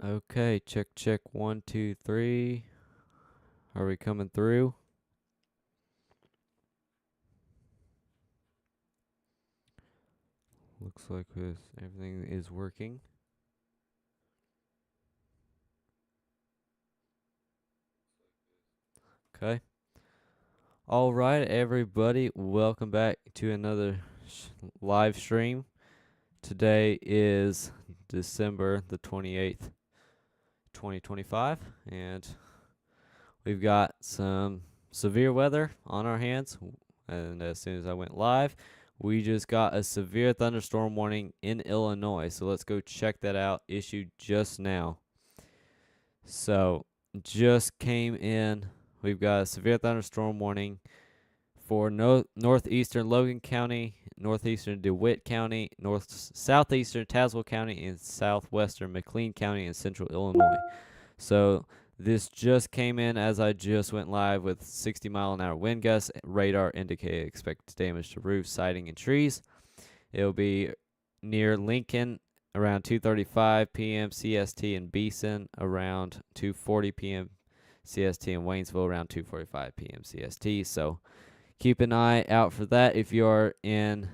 Okay, check 1 2 3. Are we coming through? Looks like everything is working. Okay. All right, everybody, welcome back to another live stream. Today is December the 28th, 2025, and we've got some severe weather on our hands. And as soon as I went live, we just got a severe thunderstorm warning in Illinois. So let's go check that out, issued just now. So just came in. We've got a severe thunderstorm warning for northeastern Logan County, northeastern DeWitt County, southeastern Tazewell County, and southwestern McLean County in central Illinois. So this just came in as I just went live with 60-mile-an-hour wind gusts. Radar indicated expected damage to roofs, siding, and trees. It'll be near Lincoln around 2:35 p.m. CST, and Beeson around 2:40 p.m. CST, and Waynesville around 2:45 p.m. CST. So keep an eye out for that. If you're in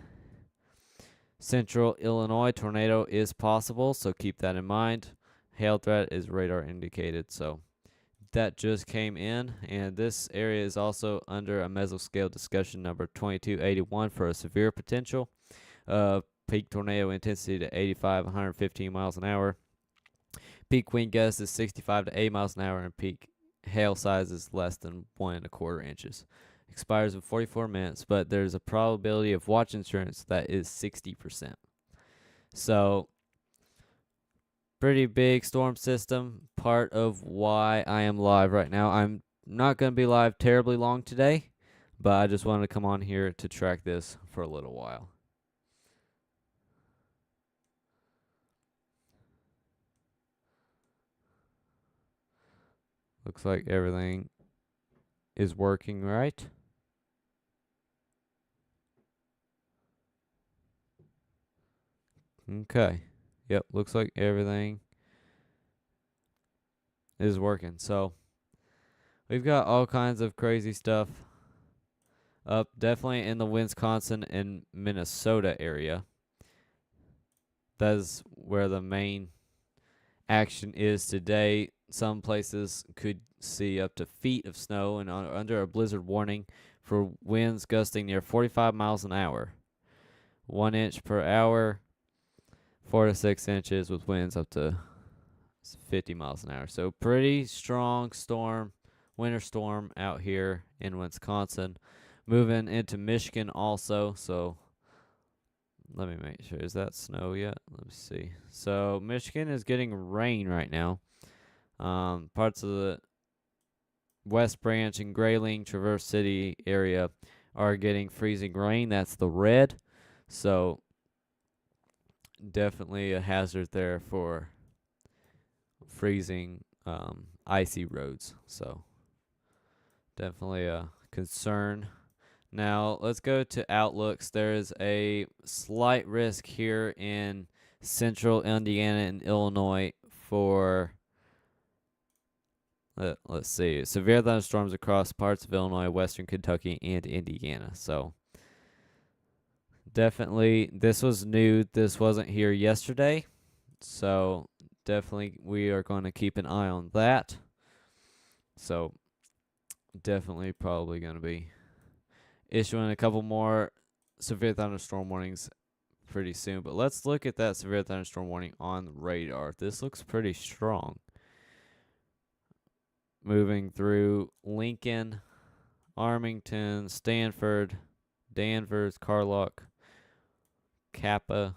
central Illinois, tornado is possible, so keep that in mind. Hail threat is radar indicated, so that just came in, and this area is also under a mesoscale discussion number 2281 for a severe potential of peak tornado intensity to 85, 115 miles an hour. Peak wind gust is 65 to 80 miles an hour, and peak hail size is less than 1.25 inches. Expires in 44 minutes, but there's a probability of watch insurance that is 60%. So pretty big storm system, part of why I am live right now. I'm not going to be live terribly long today, but I just wanted to come on here to track this for a little while. Looks like everything is working right. Okay. Yep, looks like everything is working. So we've got all kinds of crazy stuff up, definitely in the Wisconsin and Minnesota area. That is where the main action is today. Some places could see up to feet of snow and under a blizzard warning for winds gusting near 45 miles an hour. 1 inch per hour, 4 to 6 inches with winds up to 50 miles an hour. So pretty strong storm, winter storm out here in Wisconsin. Moving into Michigan also. So let me make sure. Is that snow yet? Let me see. So Michigan is getting rain right now. Parts of the West Branch and Grayling, Traverse City area are getting freezing rain. That's the red. So definitely a hazard there for freezing, icy roads. So definitely a concern. Now let's go to outlooks. There is a slight risk here in central Indiana and Illinois for let's see, severe thunderstorms across parts of Illinois, western Kentucky, and Indiana. So definitely this was new. This wasn't here yesterday. So definitely we are going to keep an eye on that. So definitely probably going to be issuing a couple more severe thunderstorm warnings pretty soon. But let's look at that severe thunderstorm warning on the radar. This looks pretty strong. Moving through Lincoln, Armington, Stanford, Danvers, Carlock, Kappa.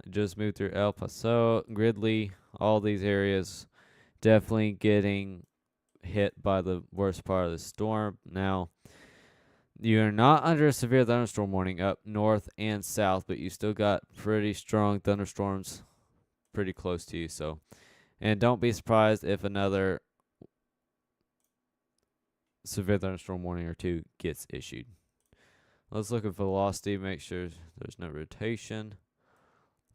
Just moved through El Paso, Gridley, all these areas definitely getting hit by the worst part of the storm. Now, you're not under a severe thunderstorm warning up north and south, but you still got pretty strong thunderstorms pretty close to you. So, and don't be surprised if another severe thunderstorm warning or two gets issued. Let's look at velocity, make sure there's no rotation.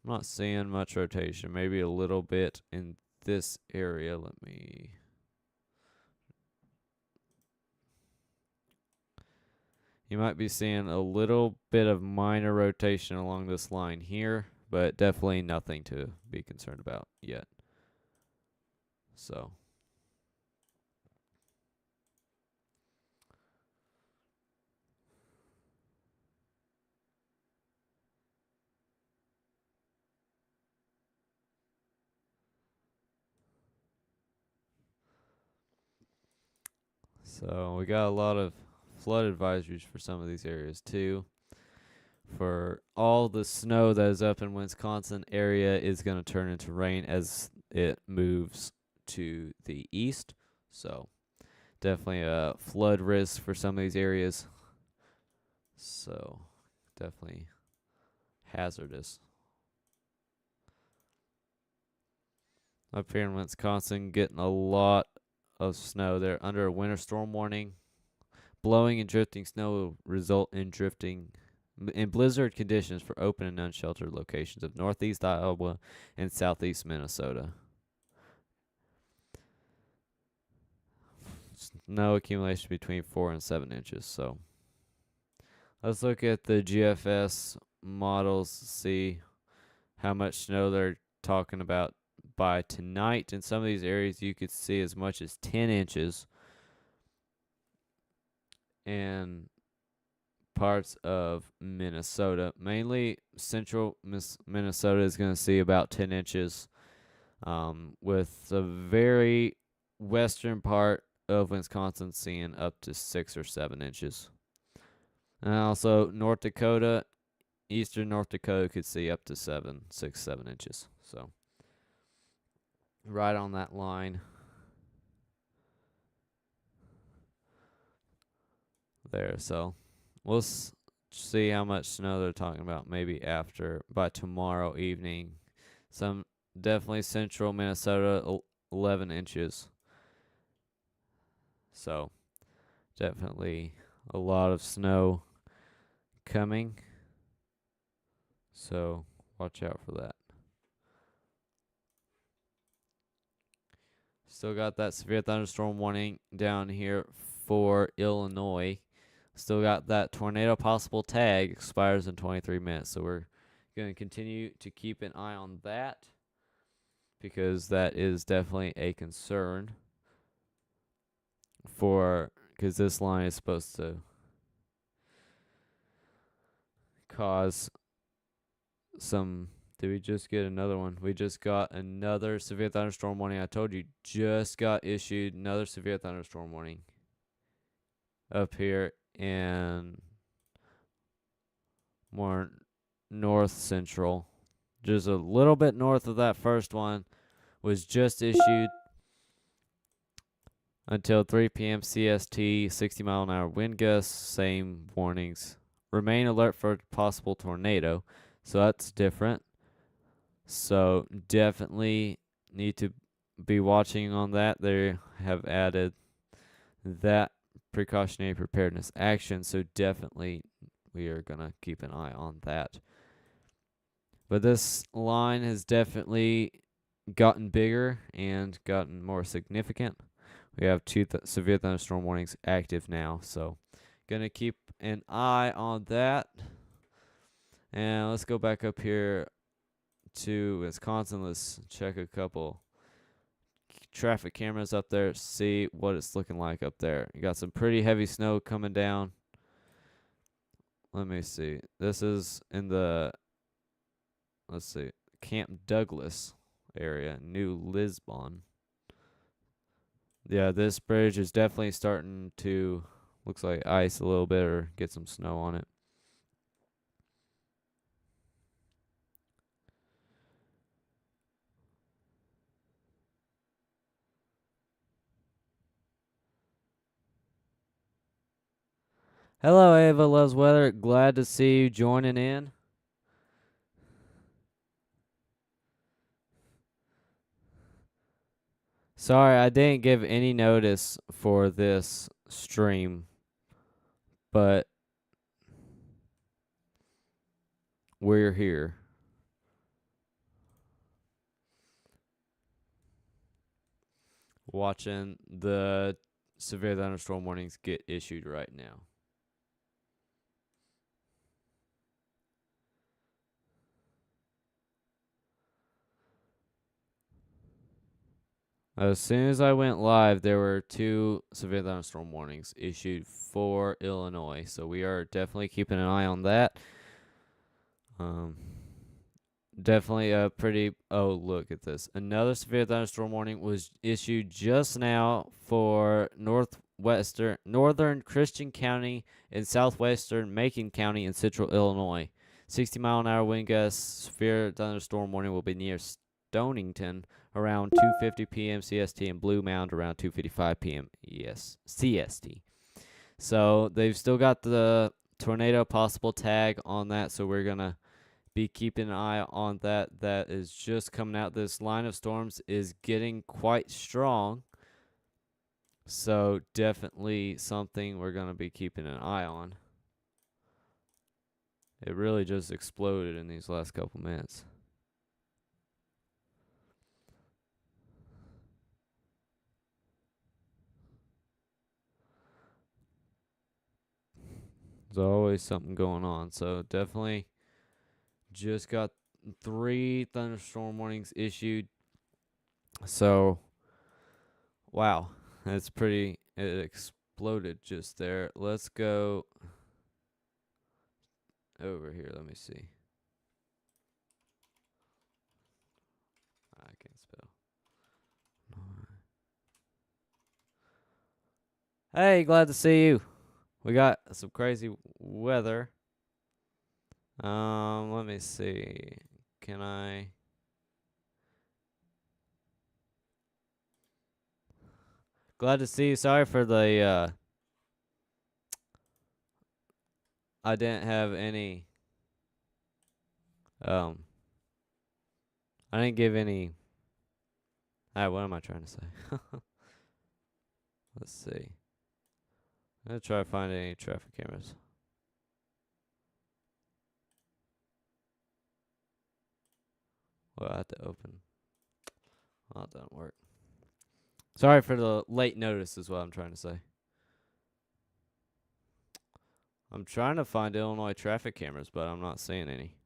I'm not seeing much rotation, maybe a little bit in this area. You might be seeing a little bit of minor rotation along this line here, but definitely nothing to be concerned about yet. So we got a lot of flood advisories for some of these areas too. For all the snow that is up in Wisconsin area is going to turn into rain as it moves to the east. So definitely a flood risk for some of these areas. So definitely hazardous. Up here in Wisconsin, getting a lot of snow. They're under a winter storm warning. Blowing and drifting snow will result in blizzard conditions for open and unsheltered locations of northeast Iowa and southeast Minnesota. Snow accumulation between 4 and 7 inches. So let's look at the GFS models, see how much snow they're talking about by tonight. In some of these areas, you could see as much as 10 inches. And parts of Minnesota, mainly central Minnesota, is going to see about 10 inches, with the very western part of Wisconsin seeing up to 6 or 7 inches. And also North Dakota, eastern North Dakota could see up to 6, 7 inches. So right on that line there. So we'll see how much snow they're talking about maybe by tomorrow evening. Some definitely central Minnesota, 11 inches. So definitely a lot of snow coming. So watch out for that. Still got that severe thunderstorm warning down here for Illinois. Still got that tornado possible tag, expires in 23 minutes. So we're going to continue to keep an eye on that, because that is definitely a concern because this line is supposed to cause some. Did we just get another one? We just got another severe thunderstorm warning. I told you, just got issued another severe thunderstorm warning up here in more north-central. Just a little bit north of that first one was just issued until 3 p.m. CST, 60-mile-an-hour wind gusts, same warnings. Remain alert for possible tornado. So that's different. So definitely need to be watching on that. They have added that precautionary preparedness action. So definitely we are going to keep an eye on that. But this line has definitely gotten bigger and gotten more significant. We have two severe thunderstorm warnings active now, so going to keep an eye on that. And let's go back up here to Wisconsin. Let's check a couple traffic cameras up there, see what it's looking like up there. You got some pretty heavy snow coming down. Let me see. This is in the, Camp Douglas area, New Lisbon. Yeah, this bridge is definitely starting to, looks like ice a little bit or get some snow on it. Hello, Ava Loves Weather. Glad to see you joining in. Sorry, I didn't give any notice for this stream, but we're here. watching the severe thunderstorm warnings get issued right now. As soon as I went live, there were 2 severe thunderstorm warnings issued for Illinois, so we are definitely keeping an eye on that. Definitely a pretty. Oh, look at this! Another severe thunderstorm warning was issued just now for northern Christian County and southwestern Macon County in central Illinois. 60-mile-an-hour wind gusts. Severe thunderstorm warning will be near Stonington around 2:50 p.m. CST and Blue Mound around 2:55 p.m. CST. So they've still got the tornado possible tag on that, so we're gonna be keeping an eye on that. That is just coming out. This line of storms is getting quite strong, so definitely something we're gonna be keeping an eye on. It really just exploded in these last couple minutes. There's always something going on, so definitely just got 3 thunderstorm warnings issued. So, wow, that's pretty. It exploded just there. Let's go over here. Let me see. I can't spell. Hey, glad to see you. We got some crazy weather. Let me see. Can I? Glad to see you. Sorry for the I didn't have any I didn't give any. What am I trying to say? Let's see. I'm gonna try to find any traffic cameras. Well, I have to open. Oh, that doesn't work. Sorry for the late notice is what I'm trying to say. I'm trying to find Illinois traffic cameras, but I'm not seeing any.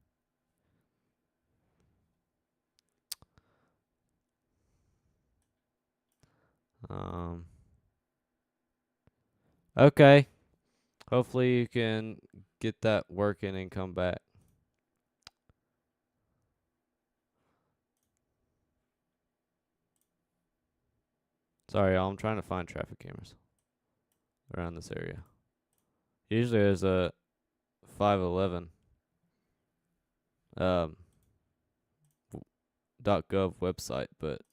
Okay. Hopefully you can get that working and come back. Sorry, y'all. I'm trying to find traffic cameras around this area. Usually there's a 511 .gov website, but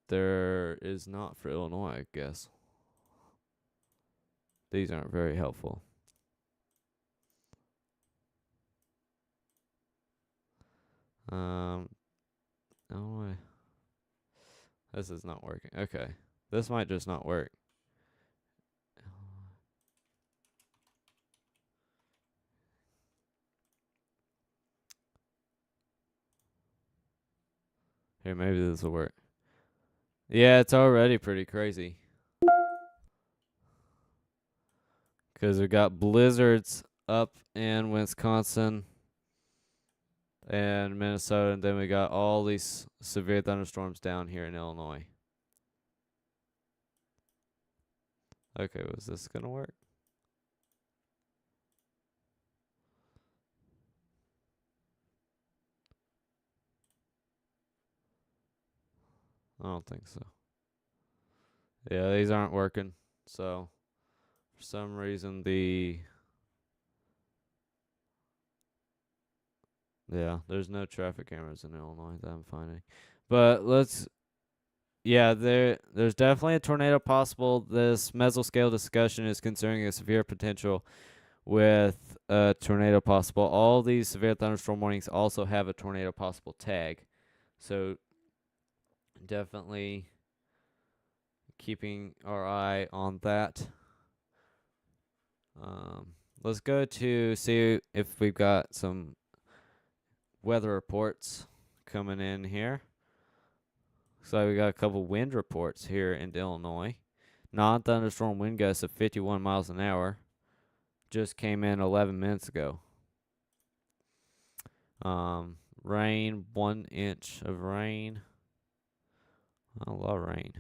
there is not for Illinois, I guess. These aren't very helpful. Illinois. This is not working. Okay. This might just not work. Here, maybe this will work. Yeah, it's already pretty crazy. Because we got blizzards up in Wisconsin and Minnesota, and then we got all these severe thunderstorms down here in Illinois. Okay, was this gonna work? I don't think so. Yeah, these aren't working. So, for some reason, there's no traffic cameras in Illinois that I'm finding. But there's definitely a tornado possible. This mesoscale discussion is concerning a severe potential with a tornado possible. All these severe thunderstorm warnings also have a tornado possible tag. So definitely keeping our eye on that. Let's go to see if we've got some weather reports coming in here. So we got a couple wind reports here in Illinois. Non-thunderstorm wind gusts of 51 miles an hour. Just came in 11 minutes ago. Rain, 1 inch of rain. A lot of rain.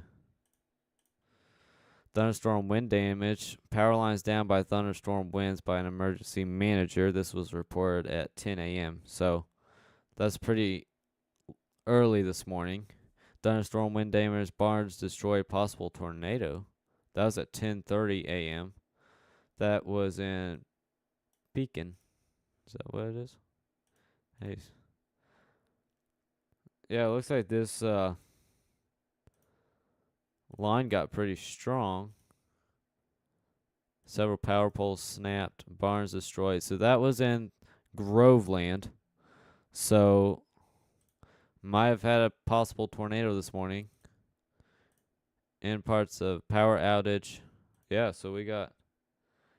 Thunderstorm wind damage. Power lines down by thunderstorm winds by an emergency manager. This was reported at 10 a.m. So that's pretty early this morning. Thunderstorm wind damage. Barns destroyed possible tornado. That was at 10:30 a.m. That was in Beacon. Is that what it is? Hey. Yeah, it looks like this line got pretty strong. Several power poles snapped, barns destroyed. So that was in Groveland. So might have had a possible tornado this morning. In parts of power outage. Yeah, so we got,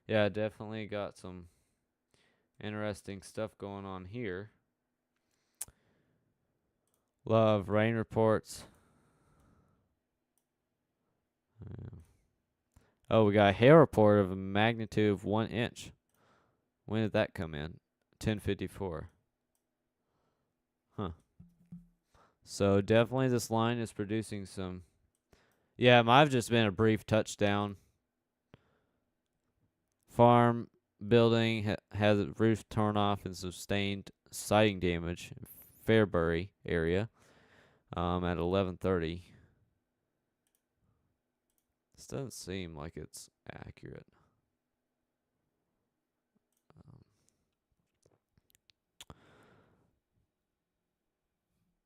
definitely got some interesting stuff going on here. Love rain reports. Oh, we got a hail report of a magnitude of 1 inch. When did that come in? 10:54. Huh. So definitely this line is producing some. Yeah, it might have just been a brief touchdown. Farm building has its roof torn off and sustained siding damage in Fairbury area at 11:30. This doesn't seem like it's accurate.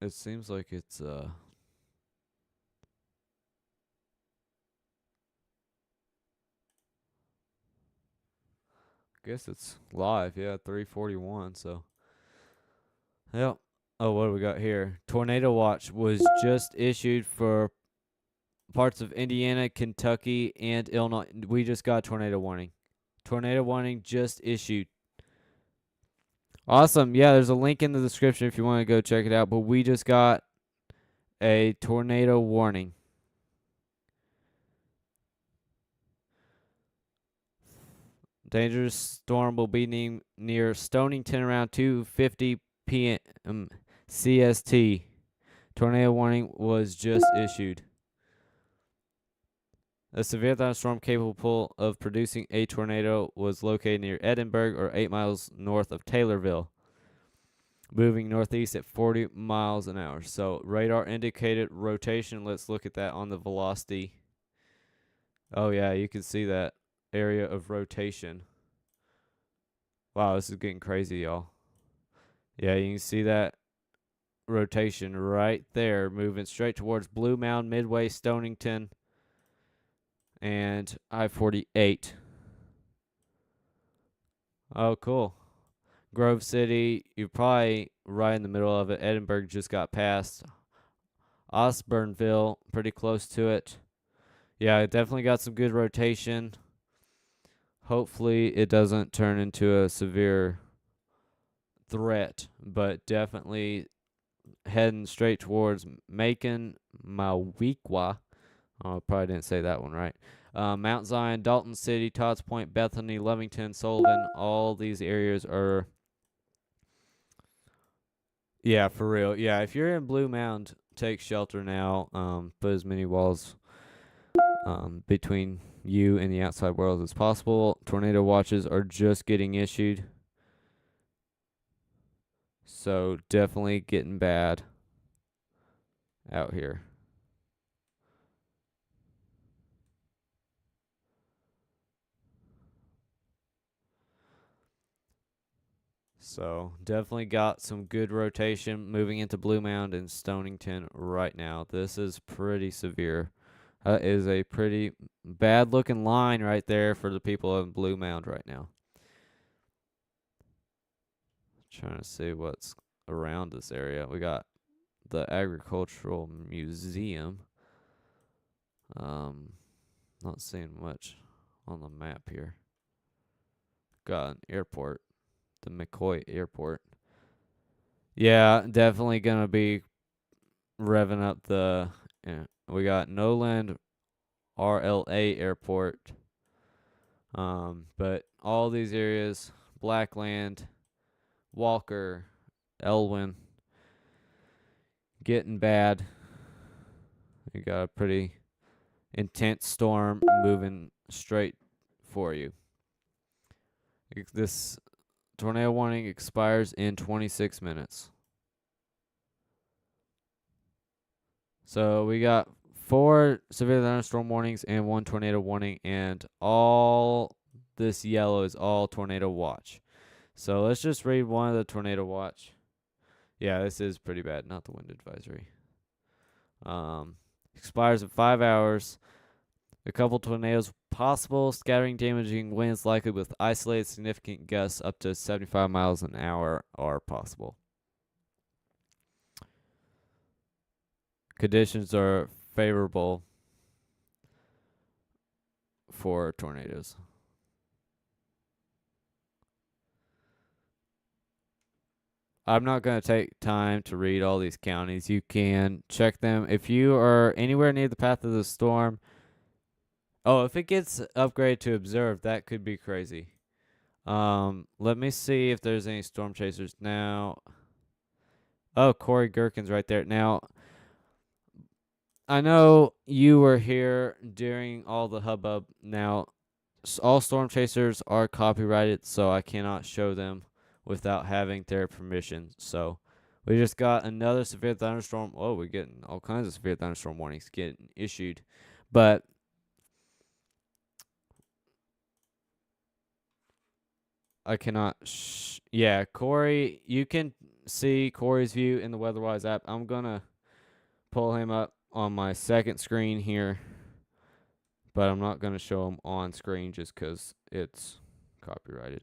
It seems like it's guess it's live, 3:41, so yep. Oh, what do we got here? Tornado watch was just issued for parts of Indiana, Kentucky, and Illinois. We just got tornado warning. Tornado warning just issued. Awesome. Yeah, there's a link in the description if you want to go check it out. But we just got a tornado warning. Dangerous storm will be near Stonington around 2:50 p.m. CST. Tornado warning was just issued. A severe thunderstorm capable of producing a tornado was located near Edinburgh, or 8 miles north of Taylorville, moving northeast at 40 miles an hour. So radar indicated rotation. Let's look at that on the velocity. Oh, yeah, you can see that area of rotation. Wow, this is getting crazy, y'all. Yeah, you can see that rotation right there, moving straight towards Blue Mound, Midway, Stonington, and I-48. Oh, cool. Grove City, you're probably right in the middle of it. Edinburgh just got past. Osborneville, pretty close to it. Yeah, it definitely got some good rotation. Hopefully it doesn't turn into a severe threat, but definitely heading straight towards Macon, Maweekwa. Oh, I probably didn't say that one right. Mount Zion, Dalton City, Todds Point, Bethany, Lovington, Sullivan. All these areas are. Yeah, for real. Yeah, if you're in Blue Mound, take shelter now. Put as many walls between you and the outside world as possible. Tornado watches are just getting issued. So definitely getting bad out here. So definitely got some good rotation moving into Blue Mound and Stonington right now. This is pretty severe. Is a pretty bad looking line right there for the people in Blue Mound right now. Trying to see what's around this area. We got the Agricultural Museum. Not seeing much on the map here. Got an airport, the McCoy Airport. Yeah, definitely gonna be revving up the We got Noland RLA Airport. But all these areas, Blackland, Walker, Elwyn, getting bad. You got a pretty intense storm moving straight for you. This tornado warning expires in 26 minutes. So we got 4 severe thunderstorm warnings and 1 tornado warning, and all this yellow is all tornado watch. So let's just read one of the tornado watch. Yeah, this is pretty bad, not the wind advisory. Expires in 5 hours. A couple tornadoes possible, scattering damaging winds likely with isolated significant gusts up to 75 miles an hour are possible. Conditions are favorable for tornadoes. I'm not going to take time to read all these counties. You can check them. If you are anywhere near the path of the storm, if it gets upgraded to observed, that could be crazy. Let me see if there's any storm chasers now. Oh, Corey Gherkin's right there. Now, I know you were here during all the hubbub. Now, all storm chasers are copyrighted, so I cannot show them without having their permission. So, we just got another severe thunderstorm. Oh, we're getting all kinds of severe thunderstorm warnings getting issued. But I cannot. Yeah, Corey, you can see Corey's view in the Weatherwise app. I'm going to pull him up on my second screen here, but I'm not going to show him on screen just because it's copyrighted.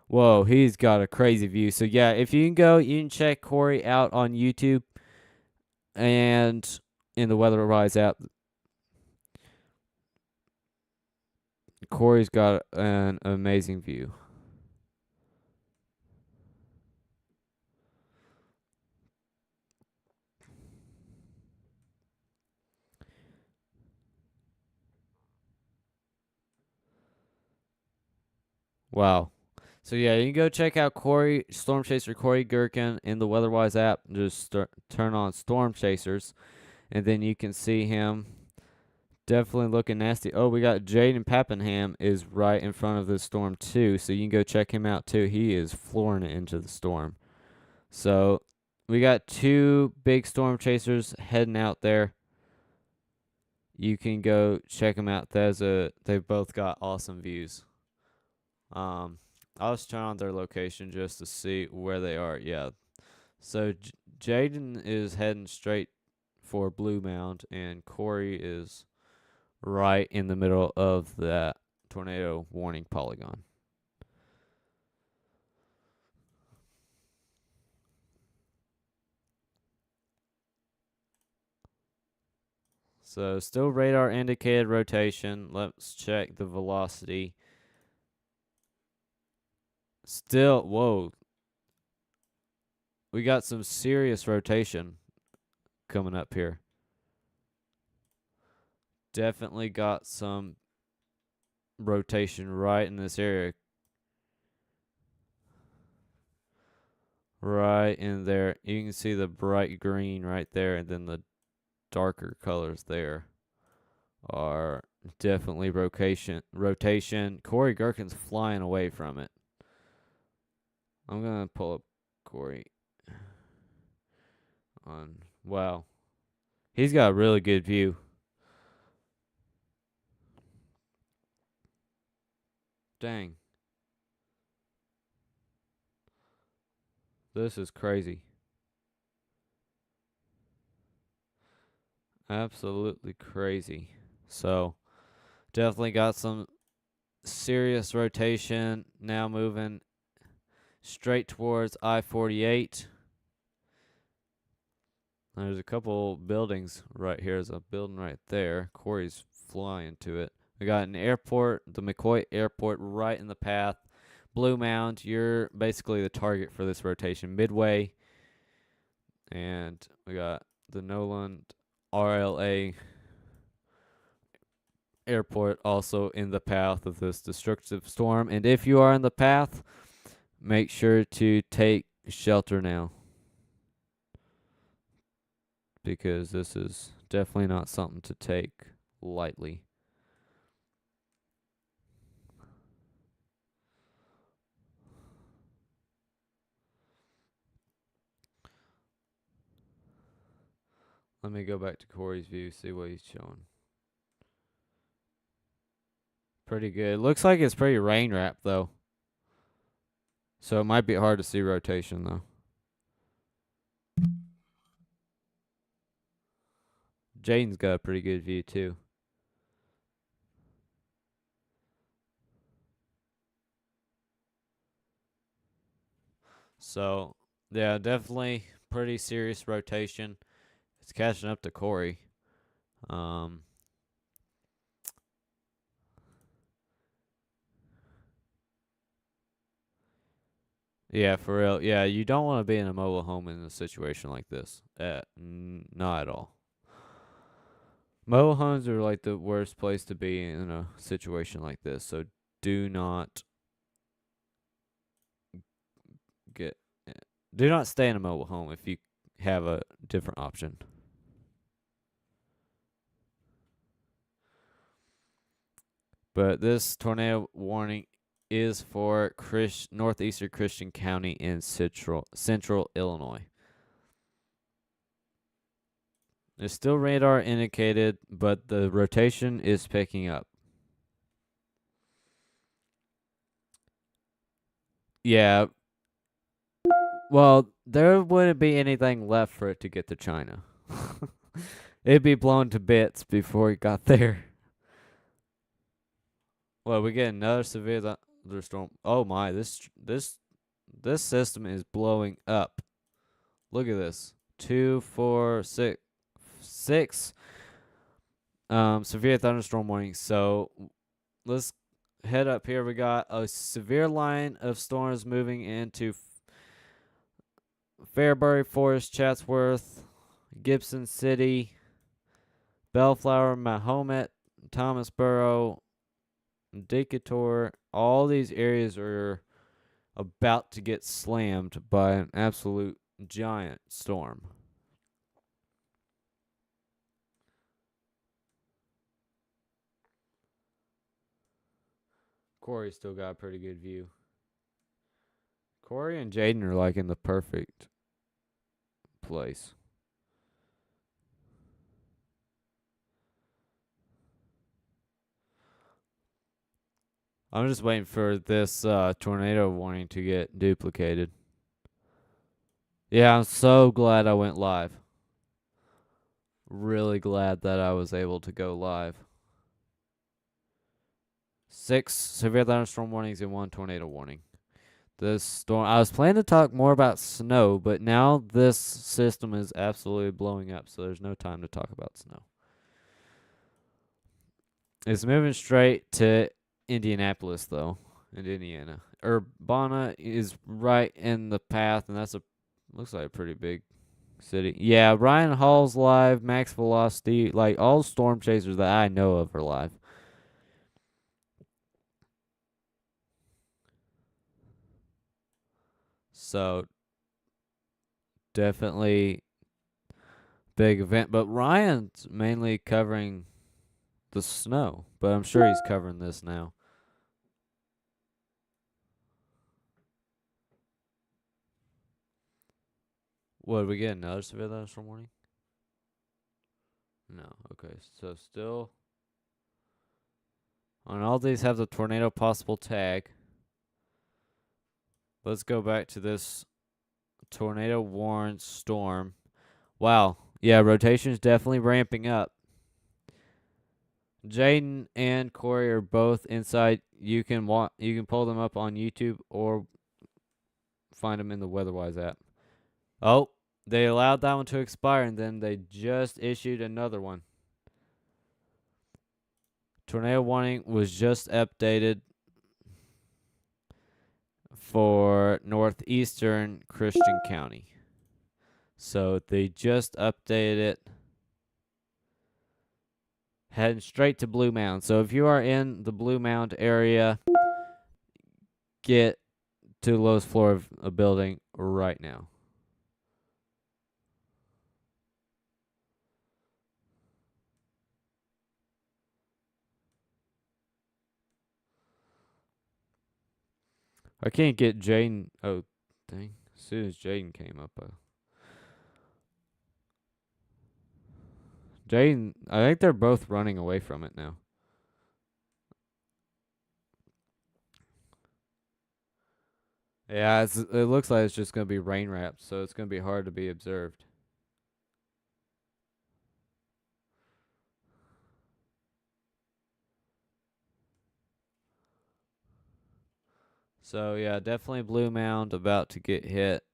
Whoa, he's got a crazy view. So, yeah, if you can go, you can check Corey out on YouTube and in the Weatherwise app. Corey's got an amazing view. Wow. So yeah, you can go check out Storm Chaser Corey Gherkin in the Weatherwise app. Just turn on Storm Chasers, and then you can see him definitely looking nasty. Oh, we got Jaden Pappenham is right in front of the storm too, so you can go check him out too. He is flooring it into the storm. So we got 2 big storm chasers heading out there. You can go check them out. They've both got awesome views. I'll just turn on their location just to see where they are. Yeah. So Jaden is heading straight for Blue Mound, and Corey is right in the middle of that tornado warning polygon. So still radar indicated rotation. Let's check the velocity. Still, whoa. We got some serious rotation coming up here. Definitely got some rotation right in this area. Right in there. You can see the bright green right there, and then the darker colors there are definitely rotation. Corey Gherkin's flying away from it. I'm going to pull up Corey. Wow. He's got a really good view. Dang. This is crazy. Absolutely crazy. So, definitely got some serious rotation now moving straight towards I-48. There's a couple buildings right here. There's a building right there. Corey's flying to it. We got an airport, the McCoy Airport, right in the path. Blue Mound, you're basically the target for this rotation. Midway, and we got the Noland RLA airport also in the path of this destructive storm. And if you are in the path, make sure to take shelter now, because this is definitely not something to take lightly. Let me go back to Corey's view, see what he's showing. Pretty good. Looks like it's pretty rain wrapped though. So it might be hard to see rotation though. Jaden's got a pretty good view too. So yeah, definitely pretty serious rotation. It's catching up to Corey. Yeah, for real. Yeah, you don't want to be in a mobile home in a situation like this. Not at all. Mobile homes are like the worst place to be in a situation like this. So do not get, do not stay in a mobile home if you have a different option. But this tornado warning is for northeastern Christian County in central Illinois. It's still radar indicated, but the rotation is picking up. Yeah. Well, there wouldn't be anything left for it to get to China. It'd be blown to bits before it got there. Well, we get another severe thunderstorm. Oh my, this system is blowing up. Look at this. 2, 4, 6, 6 severe thunderstorm warnings. So let's head up here. We got a severe line of storms moving into Fairbury, Forest, Chatsworth, Gibson City, Bellflower, Mahomet, Thomasboro, Decatur. All these areas are about to get slammed by an absolute giant storm. Corey still got a pretty good view. Corey and Jaden are like in the perfect place. I'm just waiting for this tornado warning to get duplicated. Yeah, I'm so glad I went live. Really glad that I was able to go live. 6 severe thunderstorm warnings and 1 tornado warning. This storm, I was planning to talk more about snow, but now this system is absolutely blowing up, so there's no time to talk about snow. It's moving straight to Indianapolis, though, in Indiana. Urbana is right in the path, and looks like a pretty big city. Yeah, Ryan Hall's live, Max Velocity, like all storm chasers that I know of are live. So definitely big event, but Ryan's mainly covering the snow, but I'm sure he's covering this now. What, did we get another severe thunderstorm warning? No. Okay, so still on all these have the tornado possible tag. Let's go back to this tornado warned storm. Wow. Yeah, rotation's definitely ramping up. Jaden and Corey are both inside. You can pull them up on YouTube or find them in the Weatherwise app. Oh, they allowed that one to expire, and then they just issued another one. Tornado warning was just updated for northeastern Christian County. So they just updated it, heading straight to Blue Mound. So if you are in the Blue Mound area, get to the lowest floor of a building right now. I can't get Jaden. Oh, dang. As soon as Jaden came up. Jaden, I think they're both running away from it now. Yeah, it looks like it's just going to be rain wrapped, so it's going to be hard to be observed. So, yeah, definitely Blue Mound about to get hit.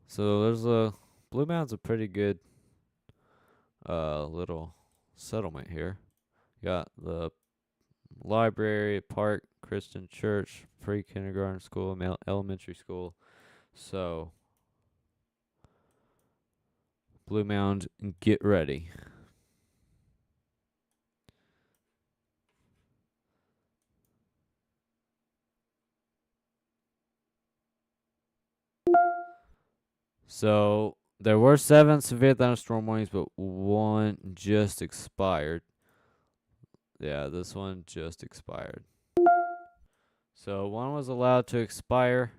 So, there's a Blue Mound's a pretty good little settlement here. Got the library, park, Christian church, pre-kindergarten school, elementary school. So, Blue Mound, get ready. So there were 7 severe thunderstorm warnings, but one just expired. Yeah, this one just expired. So one was allowed to expire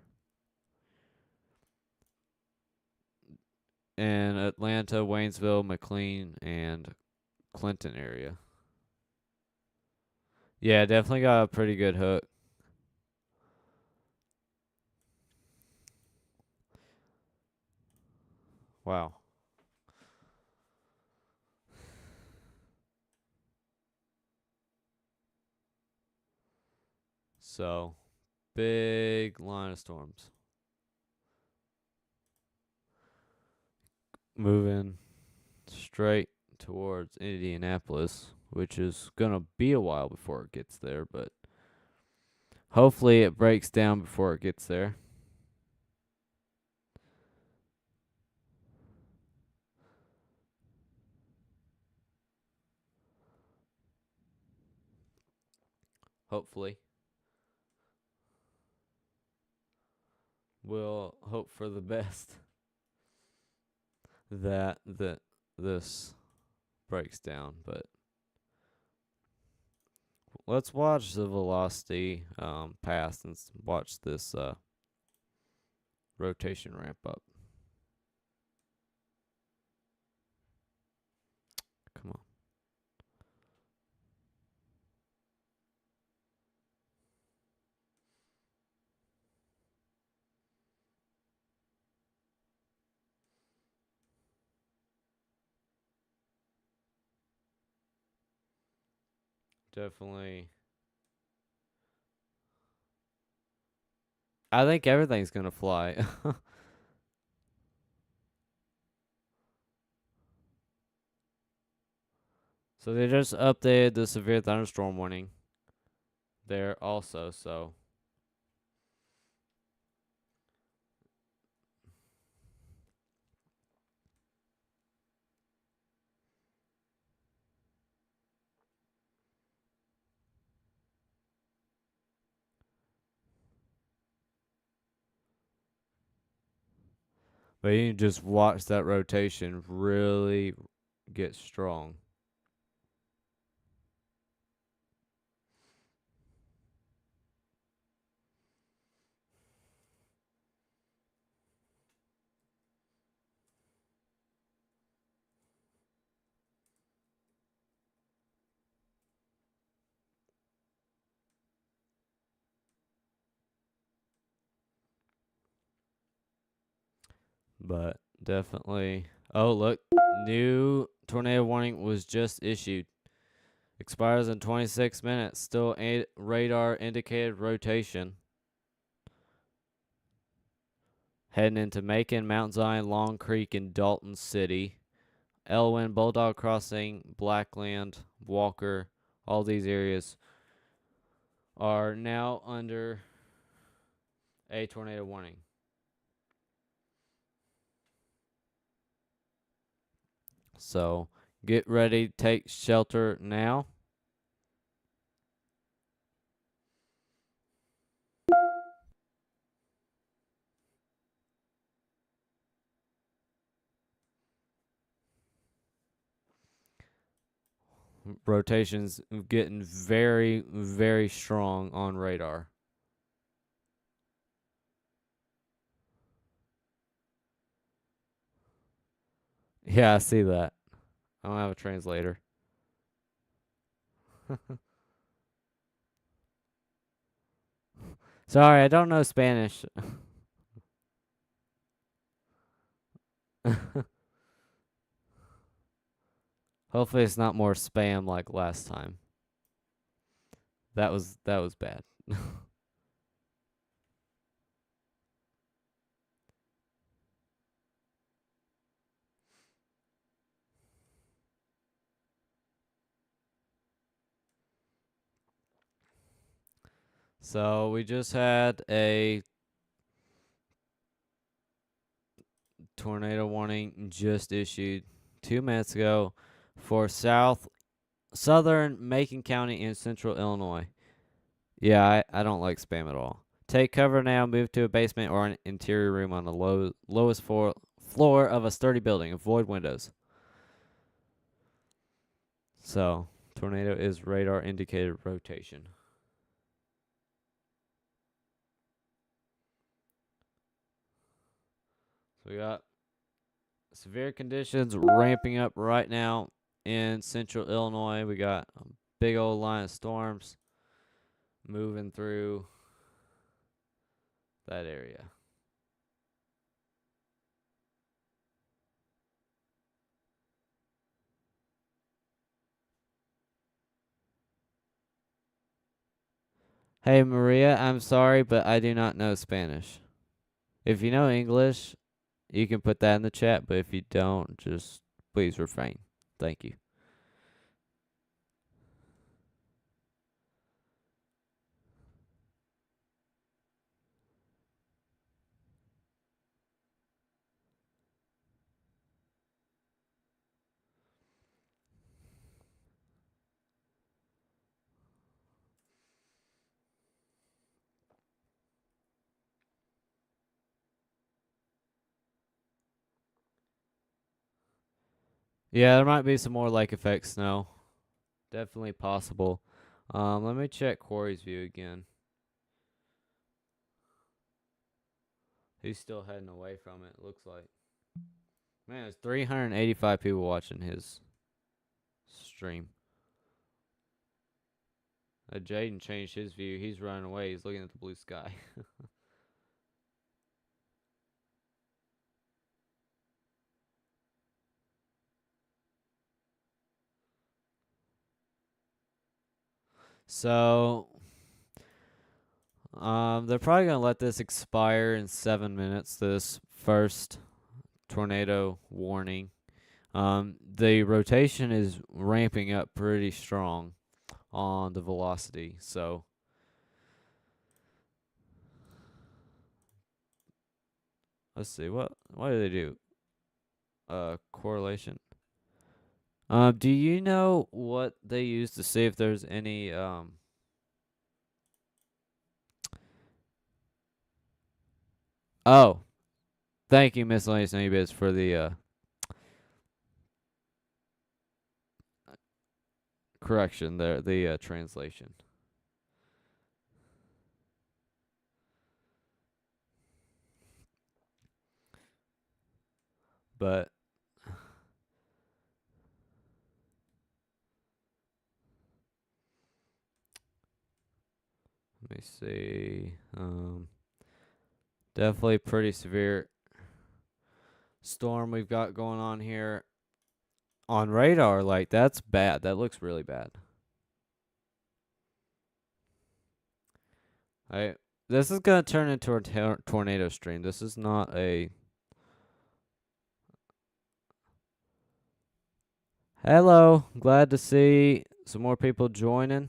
in Atlanta, Waynesville, McLean, and Clinton area. Yeah, definitely got a pretty good hook. Wow. So, big line of storms. Moving straight towards Indianapolis, which is going to be a while before it gets there, but hopefully it breaks down before it gets there. Hopefully. We'll hope for the best that this breaks down, but let's watch the velocity pass and watch this rotation ramp up. Come on. Definitely. I think everything's going to fly. So they just updated the severe thunderstorm warning there also, so but you can just watch that rotation really get strong. But definitely. Oh, look. New tornado warning was just issued. Expires in 26 minutes. Still radar indicated rotation. Heading into Macon, Mount Zion, Long Creek, and Dalton City. Elwyn, Bulldog Crossing, Blackland, Walker, all these areas are now under a tornado warning. So get ready, take shelter now. Rotations getting very, very strong on radar. Yeah, I see that. I don't have a translator. Sorry, I don't know Spanish. Hopefully it's not more spam like last time. That was bad. So we just had a tornado warning just issued 2 minutes ago for southern Macon County in central Illinois. Yeah, I don't like spam at all. Take cover now, move to a basement or an interior room on the lowest floor of a sturdy building. Avoid windows. So, tornado is radar indicated rotation. So we got severe conditions ramping up right now in central Illinois. We got a big old line of storms moving through that area. Hey Maria, I'm sorry, but I do not know Spanish. If you know English, you can put that in the chat, but if you don't, just please refrain. Thank you. Yeah, there might be some more lake effect snow. Definitely possible. Let me check Corey's view again. He's still heading away from it, looks like. Man, there's 385 people watching his stream. Jaden changed his view. He's running away. He's looking at the blue sky. So, they're probably gonna let this expire in 7 minutes. This first tornado warning. The rotation is ramping up pretty strong on the velocity. So, let's see what do they do? Correlation. Do you know what they use to see if there's any Oh, thank you, Miscellaneous Newbies, for the correction there, the translation. But let me see. Definitely pretty severe storm we've got going on here on radar. Like, that's bad. That looks really bad. This is gonna turn into a tornado stream. This is not a. Hello, glad to see some more people joining.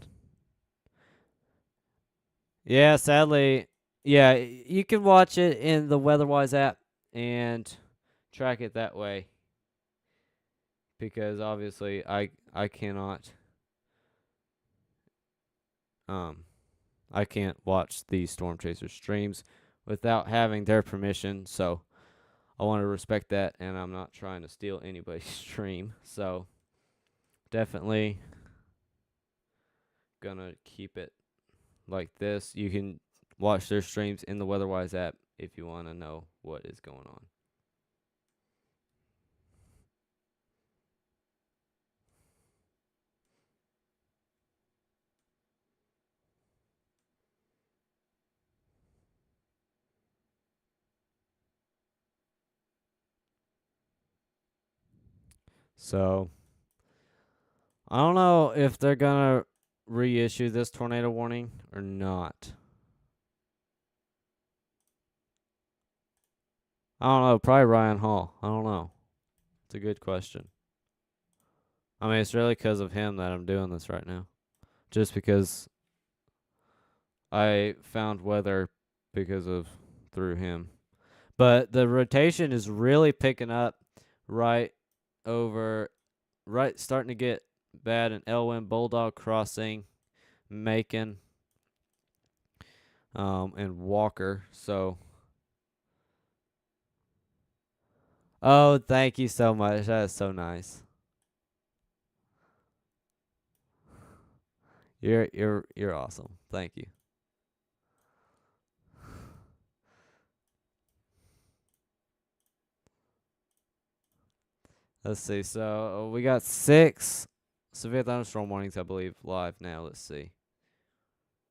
Yeah, sadly, yeah, you can watch it in the Weatherwise app and track it that way. because obviously I cannot I can't watch these storm chaser streams without having their permission, so I want to respect that, and I'm not trying to steal anybody's stream. So definitely gonna keep it like this. You can watch their streams in the Weatherwise app if you want to know what is going on. So I don't know if they're gonna reissue this tornado warning or not. I don't know. Probably Ryan Hall. I don't know. It's a good question. I mean, it's really because of him that I'm doing this right now. Just because I found weather through him. But the rotation is really picking up right starting to get bad in Elwyn, Bulldog Crossing, Macon, and Walker. So, oh, thank you so much. That is so nice. You're awesome. Thank you. Let's see. So we got 6 severe thunderstorm warnings, I believe, live now. Let's see.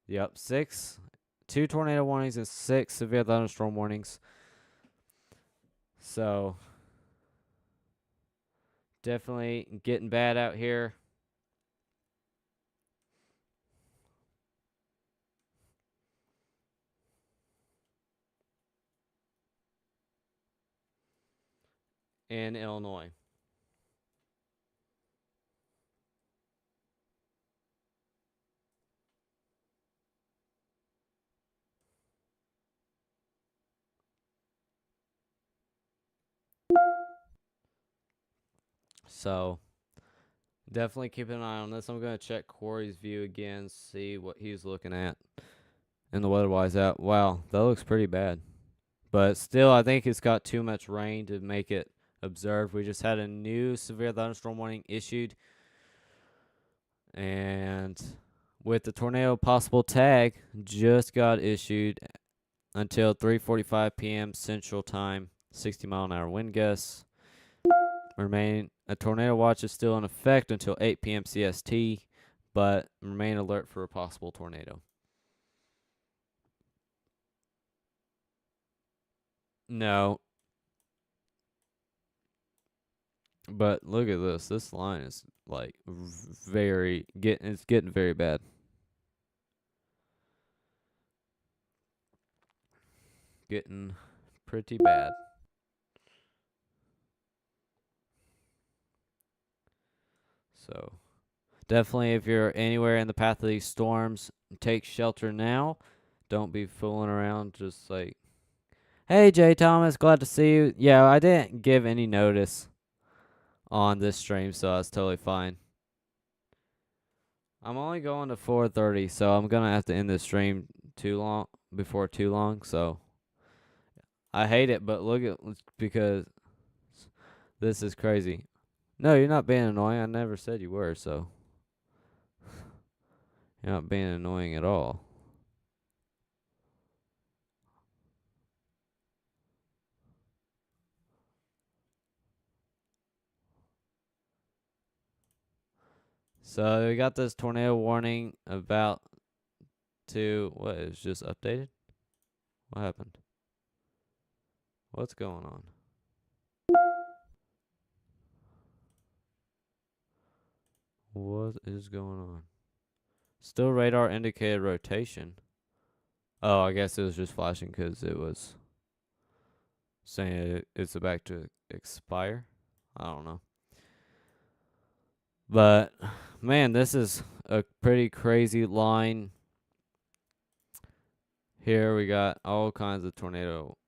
Yep, 6. 2 tornado warnings and 6 severe thunderstorm warnings. So definitely getting bad out here. In Illinois. So definitely keep an eye on this. I'm going to check Corey's view again, see what he's looking at in the Weatherwise app. Wow, that looks pretty bad. But still, I think it's got too much rain to make it observed. We just had a new severe thunderstorm warning issued. And with the tornado possible tag, just got issued until 3:45 p.m. Central Time, 60-mile-an-hour wind gusts. A tornado watch is still in effect until 8 p.m. CST, but remain alert for a possible tornado. No. But look at this. This line is like it's getting very bad. Getting pretty bad. So definitely, if you're anywhere in the path of these storms, take shelter now. Don't be fooling around just like, hey, Jay Thomas, glad to see you. Yeah, I didn't give any notice on this stream, so that's totally fine. I'm only going to 4:30, so I'm going to have to end this stream before too long, so I hate it, but because this is crazy. No, you're not being annoying. I never said you were, so you're not being annoying at all. So we got this tornado warning what is just updated? What happened? What's going on? What is going on? Still radar indicated rotation. Oh, I guess it was just flashing because it was saying it's about to expire. I don't know. But, man, this is a pretty crazy line. Here we got all kinds of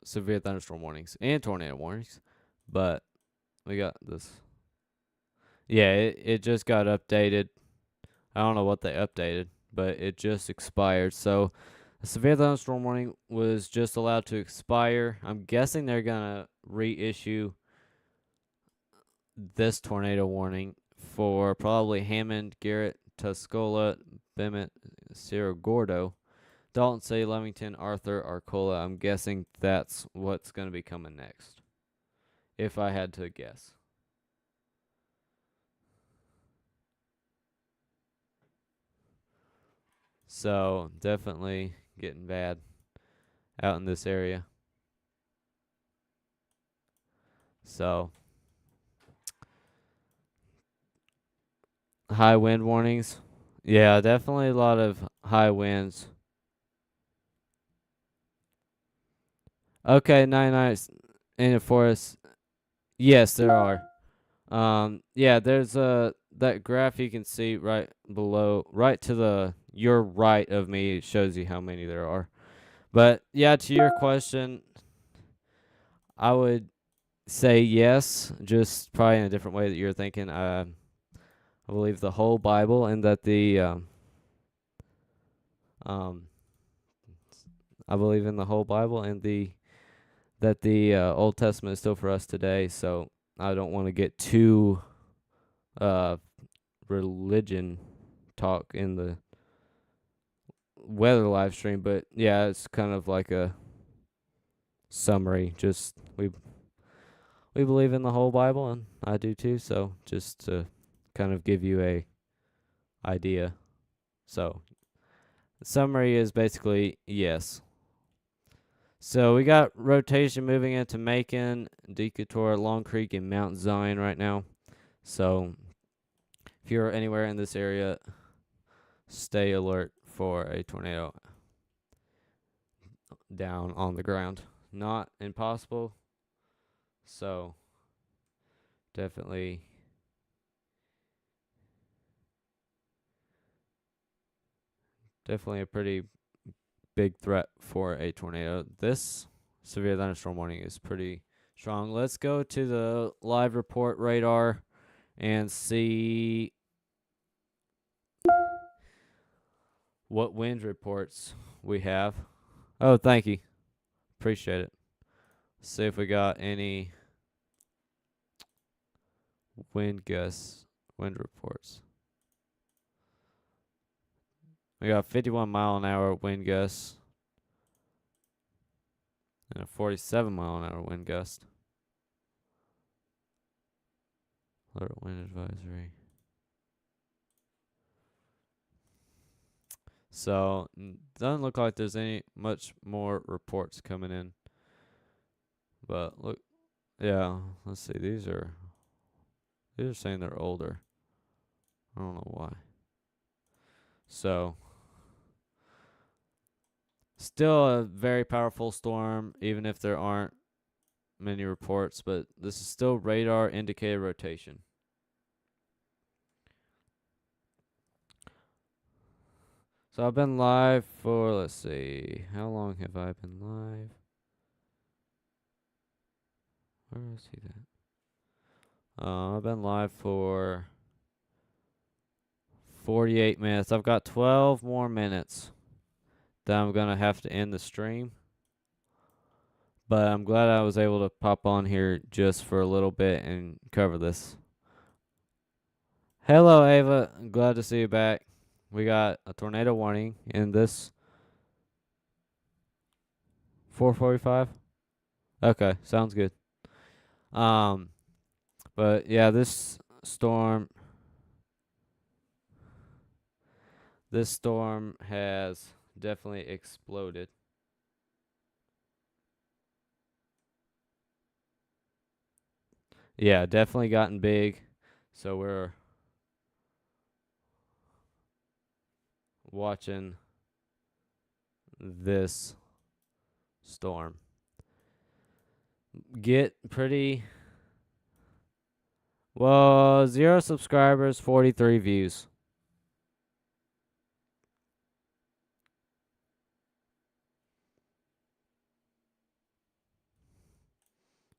severe thunderstorm warnings and tornado warnings. But we got this. Yeah, it just got updated. I don't know what they updated, but it just expired. So the severe thunderstorm warning was just allowed to expire. I'm guessing they're gonna reissue this tornado warning for probably Hammond, Garrett, Tuscola, Bennett, Cerro Gordo, Dalton City, Leamington, Arthur, Arcola. I'm guessing that's what's going to be coming next, if I had to guess. So definitely getting bad out in this area. So high wind warnings. Yeah, definitely a lot of high winds. Okay, 99 in the forest. Yes, there are. Yeah, there's that graph you can see right below, right to the your right of me. It shows you how many there are. But yeah, to your question, I would say yes, just probably in a different way that you're thinking. I believe the whole Bible, and that um, I believe in the whole Bible, and the Old Testament is still for us today. So I don't want to get too uh religion talk in the weather live stream, but yeah, it's kind of like a summary. Just we believe in the whole Bible, and I do too. So just to kind of give you a idea. So the summary is basically yes. So we got rotation moving into Macon, Decatur, Long Creek, and Mount Zion right now. So if you're anywhere in this area, stay alert for a tornado down on the ground. Not impossible. So definitely a pretty big threat for a tornado. This severe thunderstorm warning is pretty strong. Let's go to the live report radar and see what wind reports we have. Oh, thank you. Appreciate it. See if we got any wind reports. We got 51-mile-an-hour wind gusts and a 47-mile-an-hour wind gust. Alert wind advisory. So doesn't look like there's any much more reports coming in. But look, yeah, let's see. These are saying they're older. I don't know why. So still a very powerful storm, even if there aren't many reports. But this is still radar indicated rotation. So I've been live for, let's see, how long have I been live? Where do I see that? I've been live for 48 minutes. I've got 12 more minutes that I'm going to have to end the stream. But I'm glad I was able to pop on here just for a little bit and cover this. Hello, Ava. I'm glad to see you back. We got a tornado warning in this 4:45. Okay, sounds good. But yeah, this storm has definitely exploded. Yeah, definitely gotten big. So we're watching this storm get pretty well. 0 subscribers, 43 views.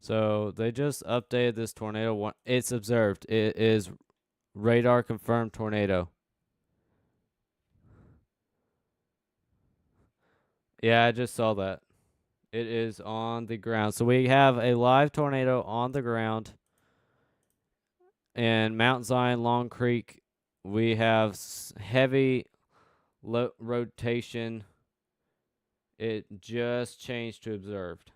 So they just updated this tornado. It's observed. It is radar confirmed tornado. Yeah, I just saw that. It is on the ground. So we have a live tornado on the ground in Mount Zion, Long Creek. We have heavy rotation. It just changed to observed.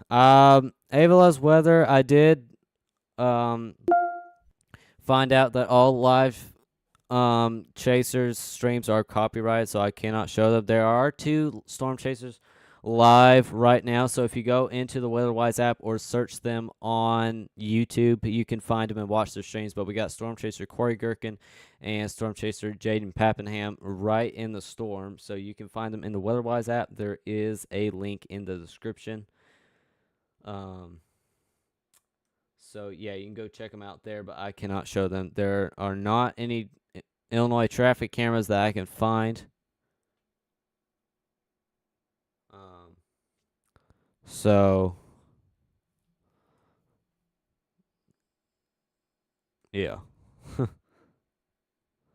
Avala's weather. I did um find out that all live chasers streams are copyrighted, so I cannot show them. There are 2 storm chasers live right now, so if you go into the Weatherwise app or search them on YouTube, you can find them and watch their streams. But we got storm chaser Corey Gherkin and storm chaser Jaden Pappenham right in the storm, so you can find them in the Weatherwise app. There is a link in the description. So yeah, you can go check them out there, but I cannot show them. There are not any Illinois traffic cameras that I can find. So yeah.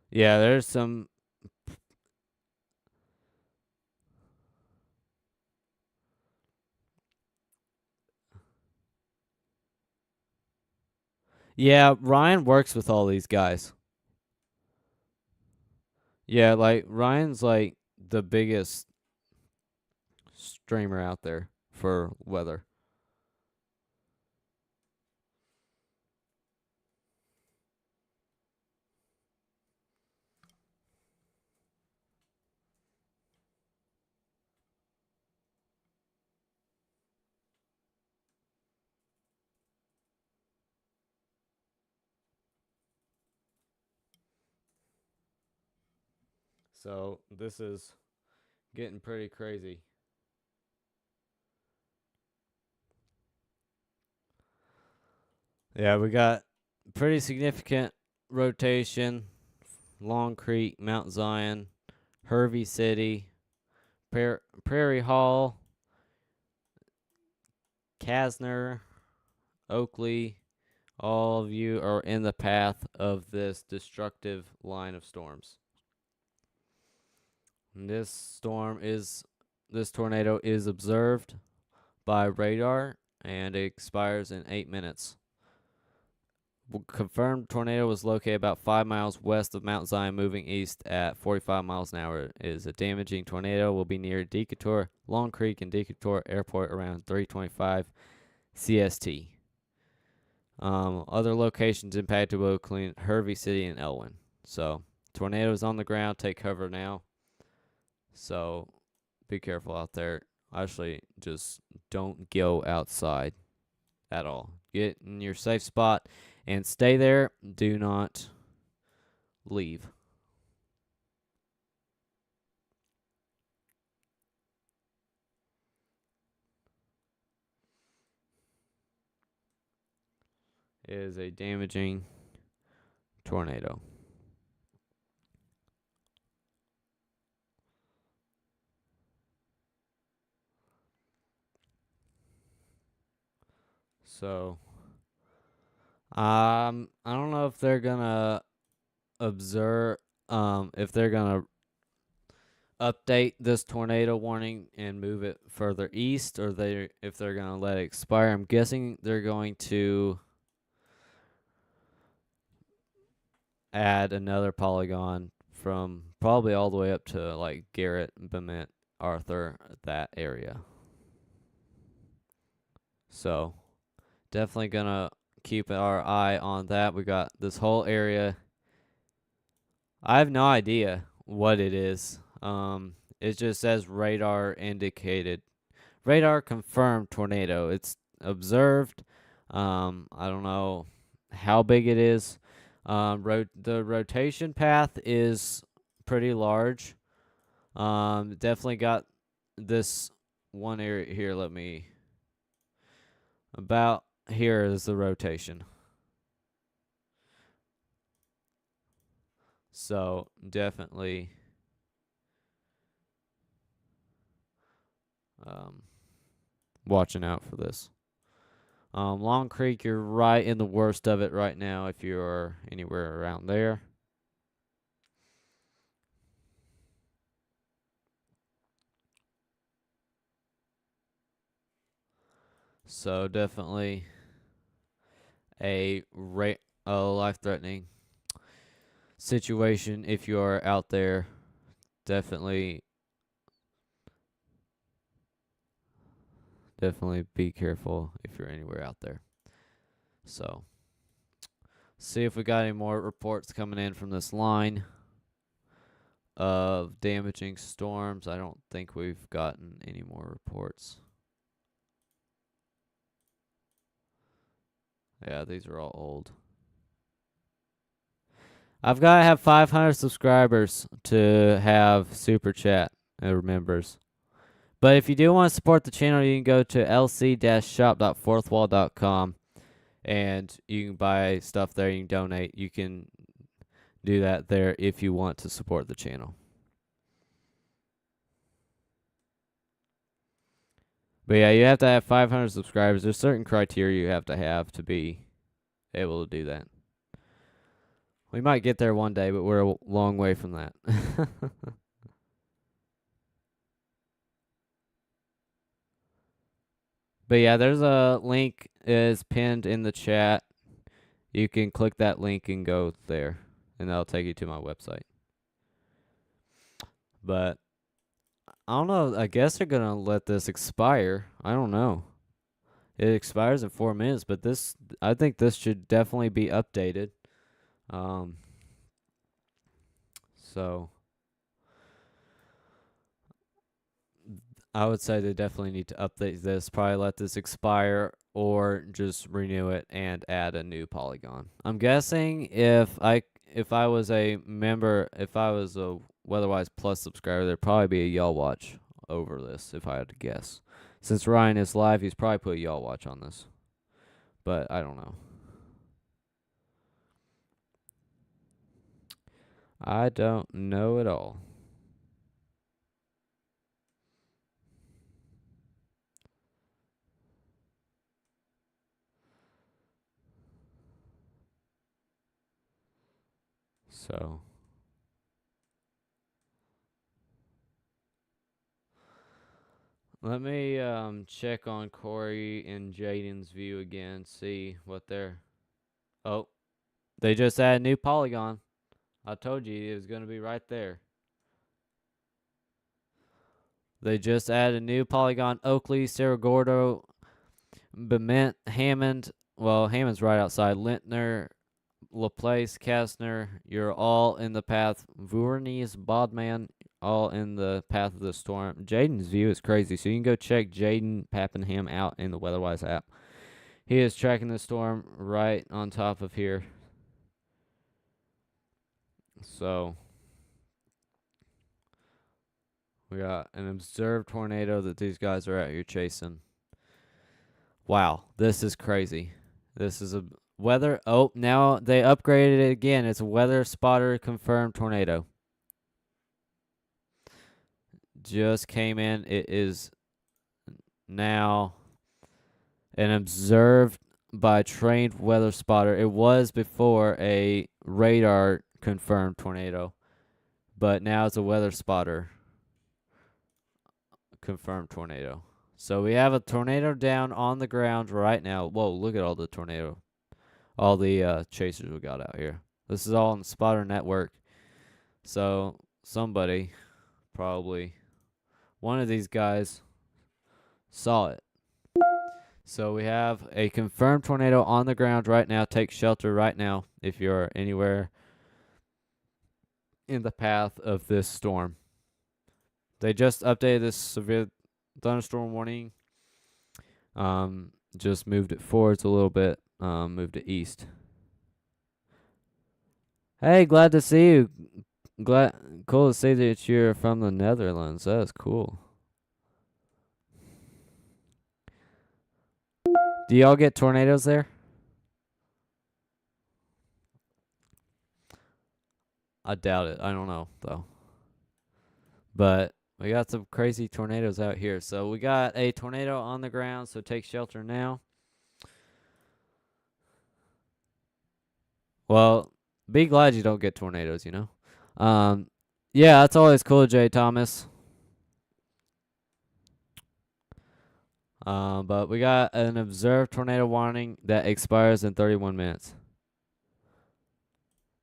Yeah, there's some. Yeah, Ryan works with all these guys. Yeah, like Ryan's like the biggest streamer out there for weather. So this is getting pretty crazy. Yeah, we got pretty significant rotation. Long Creek, Mount Zion, Hervey City, Prairie Hall, Kasner, Oakley. All of you are in the path of this destructive line of storms. And this tornado is observed by radar and it expires in 8 minutes. Confirmed tornado was located about 5 miles west of Mount Zion, moving east at 45 miles an hour. It is a damaging tornado. Will be near Decatur, Long Creek, and Decatur Airport around 3:25 CST. Other locations impacted will include Hervey City and Elwyn. So tornadoes on the ground. Take cover now. So be careful out there. Actually, just don't go outside at all. Get in your safe spot and stay there. Do not leave. It is a damaging tornado. So, I don't know if they're gonna observe, if they're gonna update this tornado warning and move it further east, or if they're gonna let it expire. I'm guessing they're going to add another polygon from probably all the way up to like Garrett, Bement, Arthur, that area. So definitely gonna keep our eye on that. We got this whole area. I have no idea what it is. It just says radar indicated, radar confirmed tornado. It's observed. I don't know how big it is. The rotation path is pretty large. Definitely got this one area here. About here is the rotation. So definitely watching out for this. Long Creek, you're right in the worst of it right now if you're anywhere around there. So definitely a life-threatening situation if you're out there. Definitely be careful if you're anywhere out there. So, see if we got any more reports coming in from this line of damaging storms. I don't think we've gotten any more reports. Yeah, these are all old. I've got to have 500 subscribers to have Super Chat members. But if you do want to support the channel, you can go to lc-shop.fourthwall.com and you can buy stuff there. You can donate. You can do that there if you want to support the channel. But yeah, you have to have 500 subscribers. There's certain criteria you have to be able to do that. We might get there one day, but we're a long way from that. But yeah, there's a link is pinned in the chat. You can click that link and go there, and that'll take you to my website. But I don't know. I guess they're gonna let this expire. I don't know. It expires in 4 minutes, but I think this should definitely be updated. So I would say they definitely need to update this. Probably let this expire or just renew it and add a new polygon. I'm guessing if I was a member, if I was a Weatherwise Plus subscriber, there'd probably be a y'all watch over this if I had to guess. Since Ryan is live, he's probably put y'all watch on this. But I don't know. I don't know at all. So let me check on Corey and Jaden's view again, see what they're. Oh, they just added a new polygon. I told you it was going to be right there. They just added a new polygon. Oakley, Cerro Gordo, Bement, Hammond. Well, Hammond's right outside. Lintner, Laplace, Kastner. You're all in the path. Vourney's, Bodman, all in the path of the storm. Jaden's view is crazy. So you can go check Jaden Pappenham out in the Weatherwise app. He is tracking the storm right on top of here. So we got an observed tornado that these guys are out here chasing. Wow, this is crazy. This is a weather. Oh, now they upgraded it again. It's a weather spotter confirmed tornado. Just came in. It is now an observed by trained weather spotter. It was before a radar confirmed tornado, but now it's a weather spotter confirmed tornado. So we have a tornado down on the ground right now. Whoa, look at all the chasers we got out here. This is all on the spotter network. So somebody, probably one of these guys, saw it. So we have a confirmed tornado on the ground right now. Take shelter right now if you're anywhere in the path of this storm. They just updated this severe thunderstorm warning. Just moved it forwards a little bit. Moved it east. Hey, glad to see you. Cool to see that you're from the Netherlands. That's cool. Do y'all get tornadoes there? I doubt it. I don't know though. But we got some crazy tornadoes out here. So we got a tornado on the ground, so take shelter now. Well, be glad you don't get tornadoes, you know? Yeah, that's always cool, Jay Thomas. But we got an observed tornado warning that expires in 31 minutes.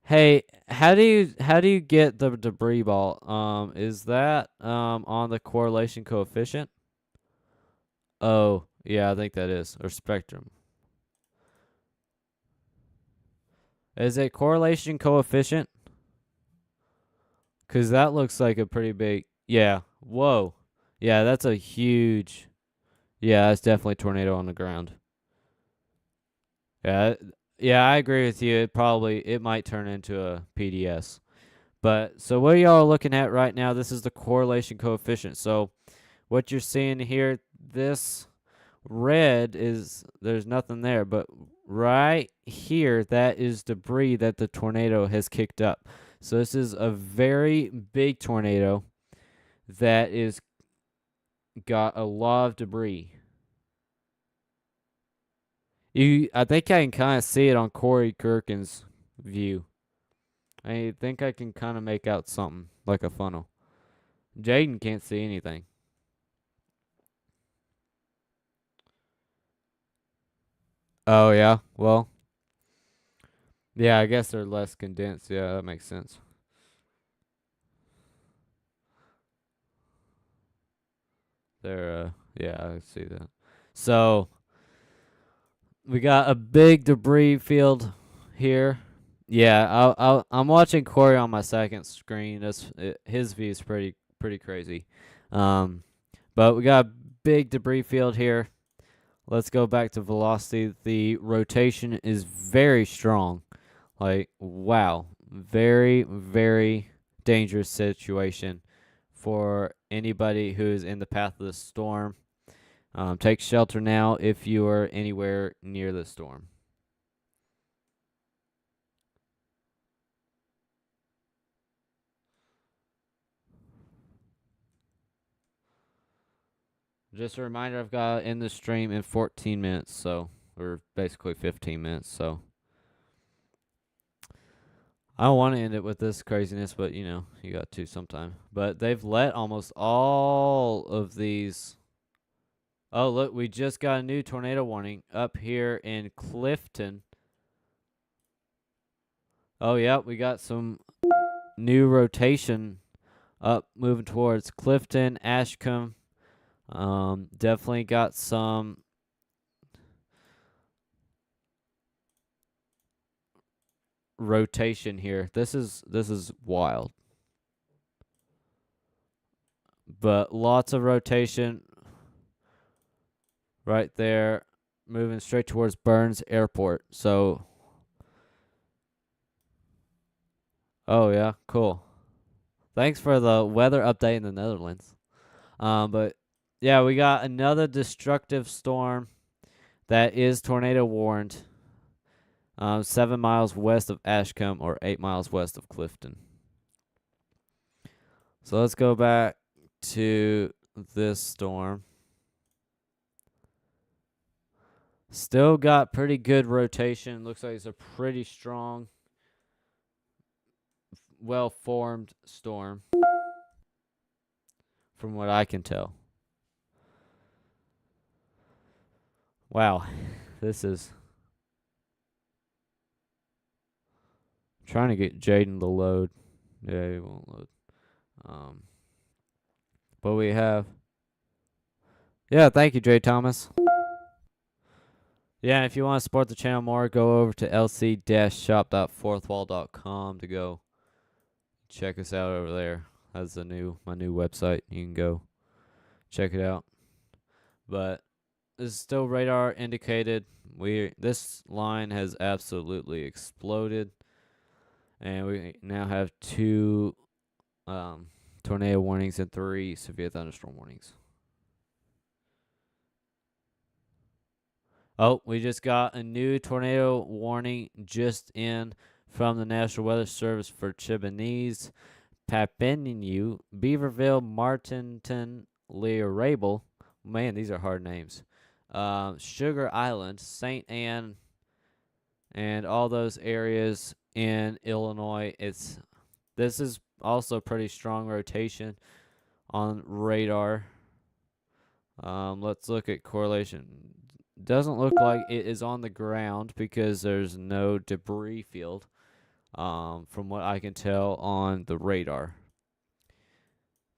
Hey, how do you get the debris ball? Is that on the correlation coefficient? Oh, yeah, I think that is, or spectrum. Is it correlation coefficient? Cause that looks like a pretty big. Yeah. Whoa. Yeah, that's a huge. Yeah, that's definitely tornado on the ground. Yeah. Yeah, I agree with you. It might turn into a PDS. But so what y'all are looking at right now, this is the correlation coefficient. So what you're seeing here, this red is there's nothing there, but right here, that is debris that the tornado has kicked up. So this is a very big tornado that is got a lot of debris. I think I can kind of see it on Corey Kirkin's view. I think I can kind of make out something like a funnel. Jaden can't see anything. Oh yeah, well, yeah, I guess they're less condensed. Yeah, that makes sense. Yeah, I see that. So we got a big debris field here. Yeah, I'm watching Corey on my second screen. His view is pretty crazy. But we got a big debris field here. Let's go back to velocity. The rotation is very strong. Like, wow. Very, very dangerous situation for anybody who's in the path of the storm. Take shelter now if you are anywhere near the storm. Just a reminder, I've got in the stream in 14 minutes, so or basically 15 minutes. So I don't want to end it with this craziness, but you got to sometime. But they've let almost all of these. Oh, look, we just got a new tornado warning up here in Clifton. Oh, yeah, we got some new rotation up moving towards Clifton, Ashcombe. Definitely got some rotation here. This is wild. But lots of rotation right there, moving straight towards Burns Airport. So, oh yeah, cool. Thanks for the weather update in the Netherlands. But yeah, we got another destructive storm that is tornado warned. 7 miles west of Ashcombe or 8 miles west of Clifton. So let's go back to this storm. Still got pretty good rotation. Looks like it's a pretty strong, well-formed storm from what I can tell. Wow, this is... I'm trying to get Jaden to load. Yeah, he won't load. But we have... Yeah, thank you, Jay Thomas. Yeah, if you want to support the channel more, go over to lc-shop.fourthwall.com to go check us out over there. That's my new website. You can go check it out. But this is still radar indicated. This line has absolutely exploded, and we now have 2 tornado warnings and 3 severe thunderstorm warnings. Oh, we just got a new tornado warning just in from the National Weather Service for Chibonese, Papineau, Beaverville, Martinton, Learable. Man, these are hard names. Sugar Island, St. Anne, and all those areas in Illinois. This is also pretty strong rotation on radar. Let's look at correlation. Doesn't look like it is on the ground because there's no debris field, from what I can tell on the radar.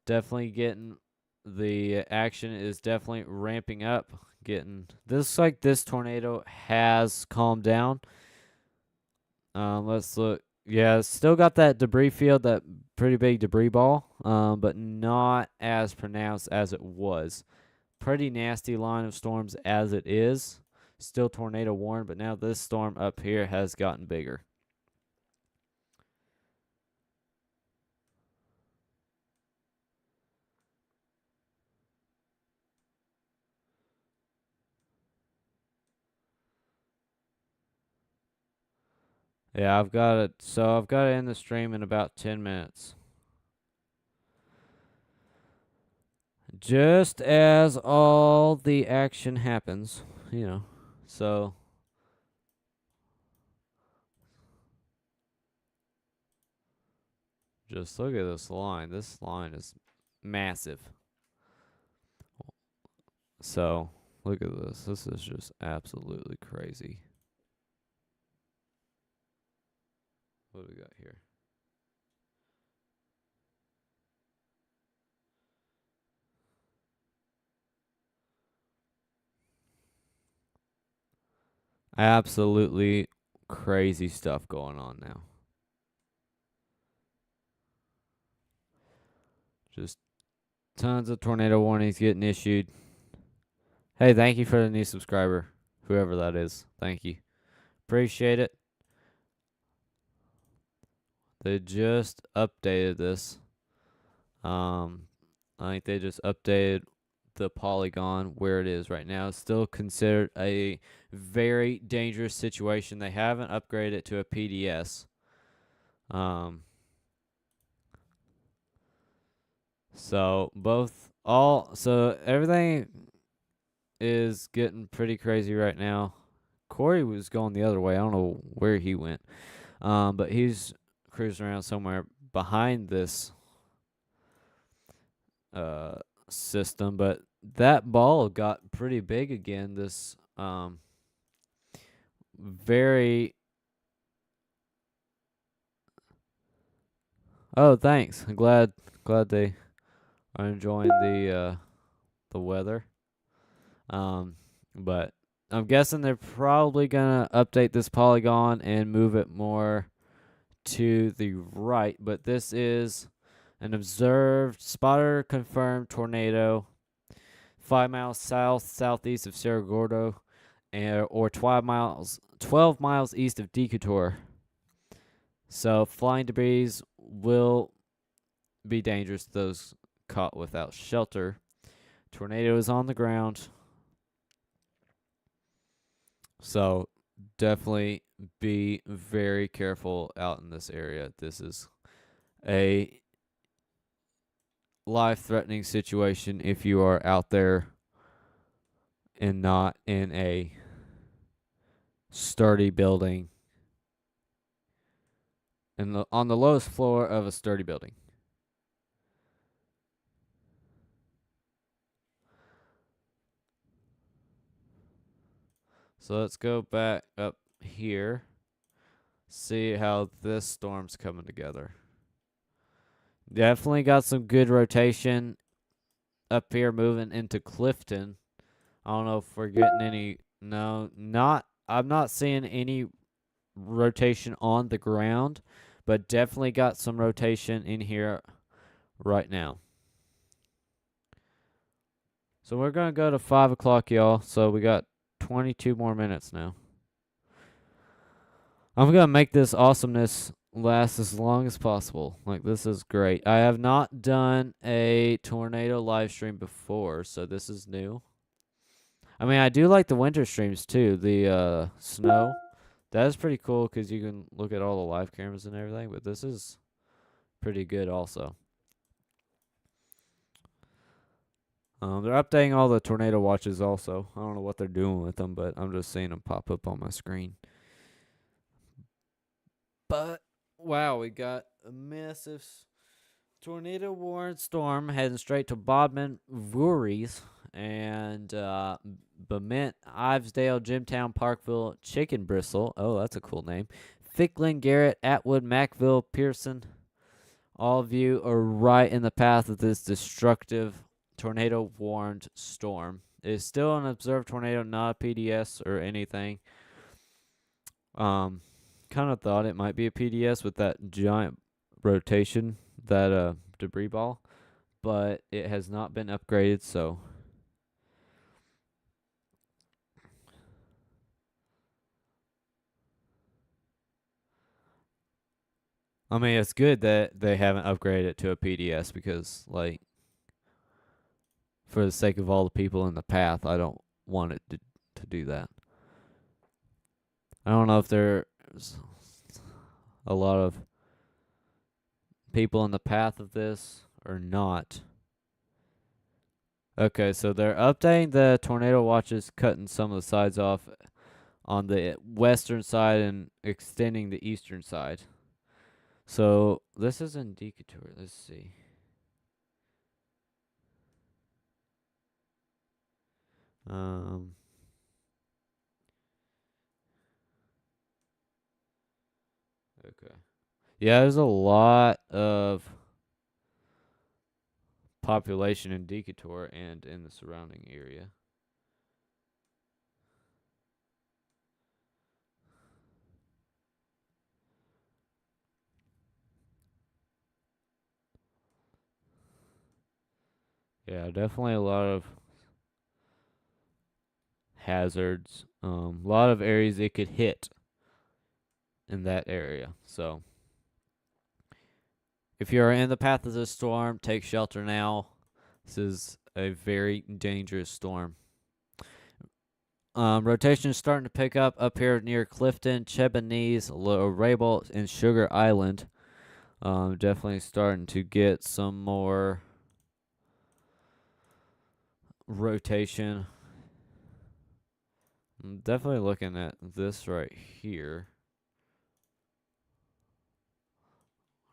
Definitely getting the action is definitely ramping up. This tornado has calmed down. Let's look. Yeah, it's still got that debris field, that pretty big debris ball, but not as pronounced as it was. Pretty nasty line of storms as it is. Still tornado warned, but now this storm up here has gotten bigger. Yeah, I've got it. So I've got to end the stream in about 10 minutes. Just as all the action happens, So just look at this line. This line is massive. So look at this. This is just absolutely crazy. What do we got here? Absolutely crazy stuff going on now. Just tons of tornado warnings getting issued. Hey, thank you for the new subscriber, whoever that is. Thank you. Appreciate it. They just updated this. I think they just updated the polygon where it is right now. It's still considered a very dangerous situation. They haven't upgraded it to a PDS. So everything is getting pretty crazy right now. Corey was going the other way. I don't know where he went. But he's cruising around somewhere behind this system. But that ball got pretty big again. This very. Oh, thanks. I'm glad they are enjoying the weather. But I'm guessing they're probably gonna update this polygon and move it more to the right. But this is an observed spotter confirmed tornado 5 miles southeast of Cerro Gordo, or 12 miles east of Decatur. So flying debris will be dangerous to those caught without shelter. Tornado is on the ground. So definitely be very careful out in this area. This is a life-threatening situation if you are out there and not in a sturdy building and on the lowest floor of a sturdy building. So let's go back up here, see how this storm's coming together. Definitely got some good rotation up here moving into Clifton. I don't know if we're getting any. No, I'm not seeing any rotation on the ground, but definitely got some rotation in here right now. So we're going to go to 5 o'clock, y'all. So we got 22 more minutes now. I'm going to make this awesomeness last as long as possible. Like, this is great. I have not done a tornado live stream before, so this is new. I mean, I do like the winter streams too. The snow. That is pretty cool because you can look at all the live cameras and everything, but this is pretty good also. They're updating all the tornado watches also. I don't know what they're doing with them, but I'm just seeing them pop up on my screen. But, wow, we got a massive tornado warned storm heading straight to Bodmin, Voorhees, and Bement, Ivesdale, Jimtown, Parkville, Chicken Bristle. Oh, that's a cool name. Ficklin, Garrett, Atwood, Mackville, Pearson. All of you are right in the path of this destructive tornado warned storm. It is still an observed tornado, not a PDS or anything. Kind of thought it might be a PDS with that giant rotation, that debris ball, but it has not been upgraded, so I mean, it's good that they haven't upgraded it to a PDS because, like, for the sake of all the people in the path, I don't want it to do that. I don't know if there's a lot of people in the path of this or not. Okay, so they're updating the tornado watches, cutting some of the sides off on the western side and extending the eastern side. So this is in Decatur. Let's see. Okay. Yeah, there's a lot of population in Decatur and in the surrounding area. Yeah, definitely a lot of hazards. A lot of areas it could hit in that area. So if you're in the path of this storm, take shelter now. This is a very dangerous storm. Rotation is starting to pick up here near Clifton, Chebanese, Rabel, and Sugar Island. Definitely starting to get some more rotation. I'm definitely looking at this right here.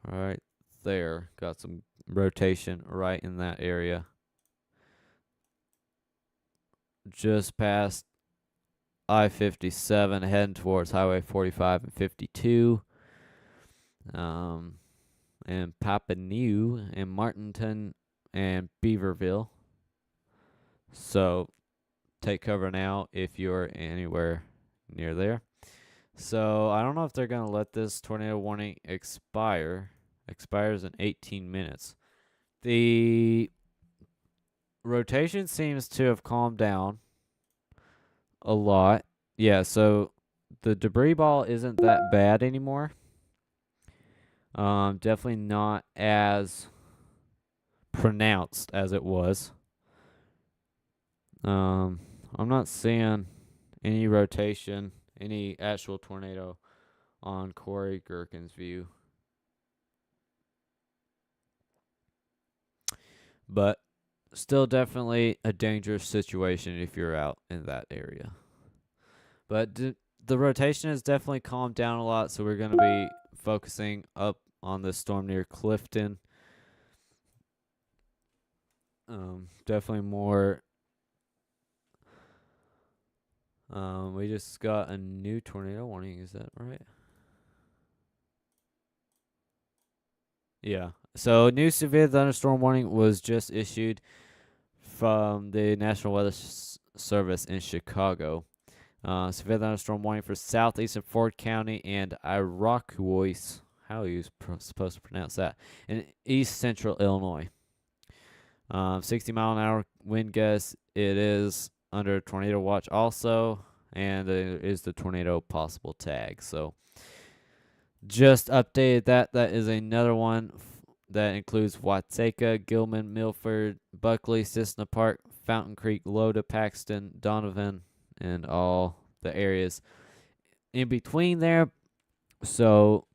Right there. Got some rotation right in that area. Just past I-57, heading towards Highway 45 and 52. And Papineau and Martinton and Beaverville. So take cover now if you're anywhere near there. So I don't know if they're going to let this tornado warning expire. Expires in 18 minutes. The rotation seems to have calmed down a lot. Yeah, so the debris ball isn't that bad anymore. Definitely not as pronounced as it was. I'm not seeing any rotation, any actual tornado on Corey Gherkin's view. But still definitely a dangerous situation if you're out in that area. But the rotation has definitely calmed down a lot, so we're going to be focusing up on the storm near Clifton. Definitely more. We just got a new tornado warning. Is that right? Yeah. So, new severe thunderstorm warning was just issued from the National Weather Service in Chicago. Severe thunderstorm warning for southeastern Ford County and Iroquois. How are you supposed to pronounce that? In east central Illinois. 60-mile-an-hour wind gusts. It is under tornado watch also, and there is the tornado possible tag. So just updated that. That is another one that includes Watseka, Gilman, Milford, Buckley, Cissna Park, Fountain Creek, Loda, Paxton, Donovan, and all the areas in between there. So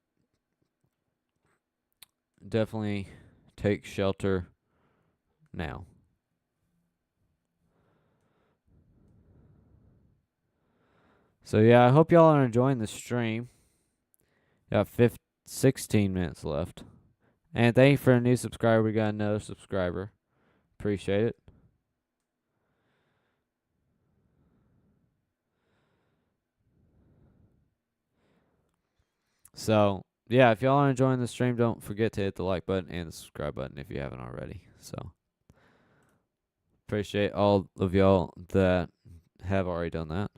definitely take shelter now. So yeah, I hope y'all are enjoying the stream. Got 16 minutes left. And thank you for a new subscriber. We got another subscriber. Appreciate it. So yeah, if y'all are enjoying the stream, don't forget to hit the like button and the subscribe button if you haven't already. So appreciate all of y'all that have already done that.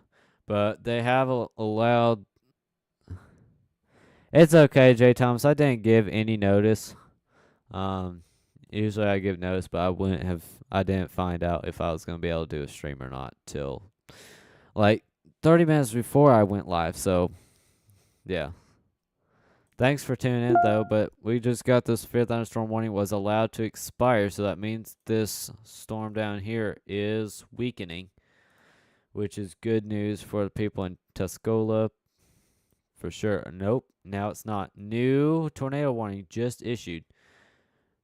But they have allowed. It's okay, Jay Thomas. I didn't give any notice. Usually I give notice, but I didn't find out if I was gonna be able to do a stream or not till like 30 minutes before I went live. So yeah. Thanks for tuning in though, but we just got this severe thunderstorm warning was allowed to expire, so that means this storm down here is weakening, which is good news for the people in Tuscola for sure. Nope, now it's not. New tornado warning just issued.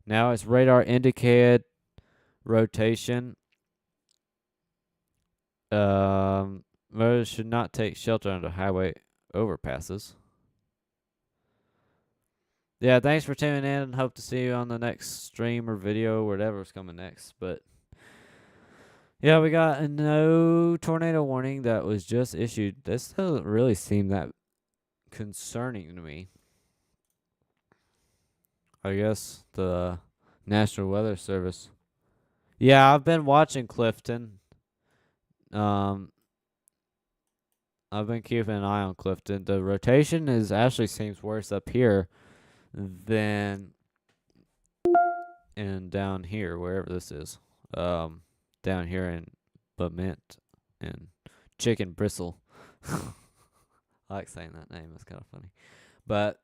Now it's radar indicated rotation. Motorists should not take shelter under highway overpasses. Yeah, thanks for tuning in. Hope to see you on the next stream or video, or whatever's coming next. But yeah, we got a no tornado warning that was just issued. This doesn't really seem that concerning to me. I guess the National Weather Service. Yeah, I've been watching Clifton. I've been keeping an eye on Clifton. The rotation actually seems worse up here than and down here, wherever this is. Down here in Bement and Chicken Bristle. I like saying that name. It's kind of funny. But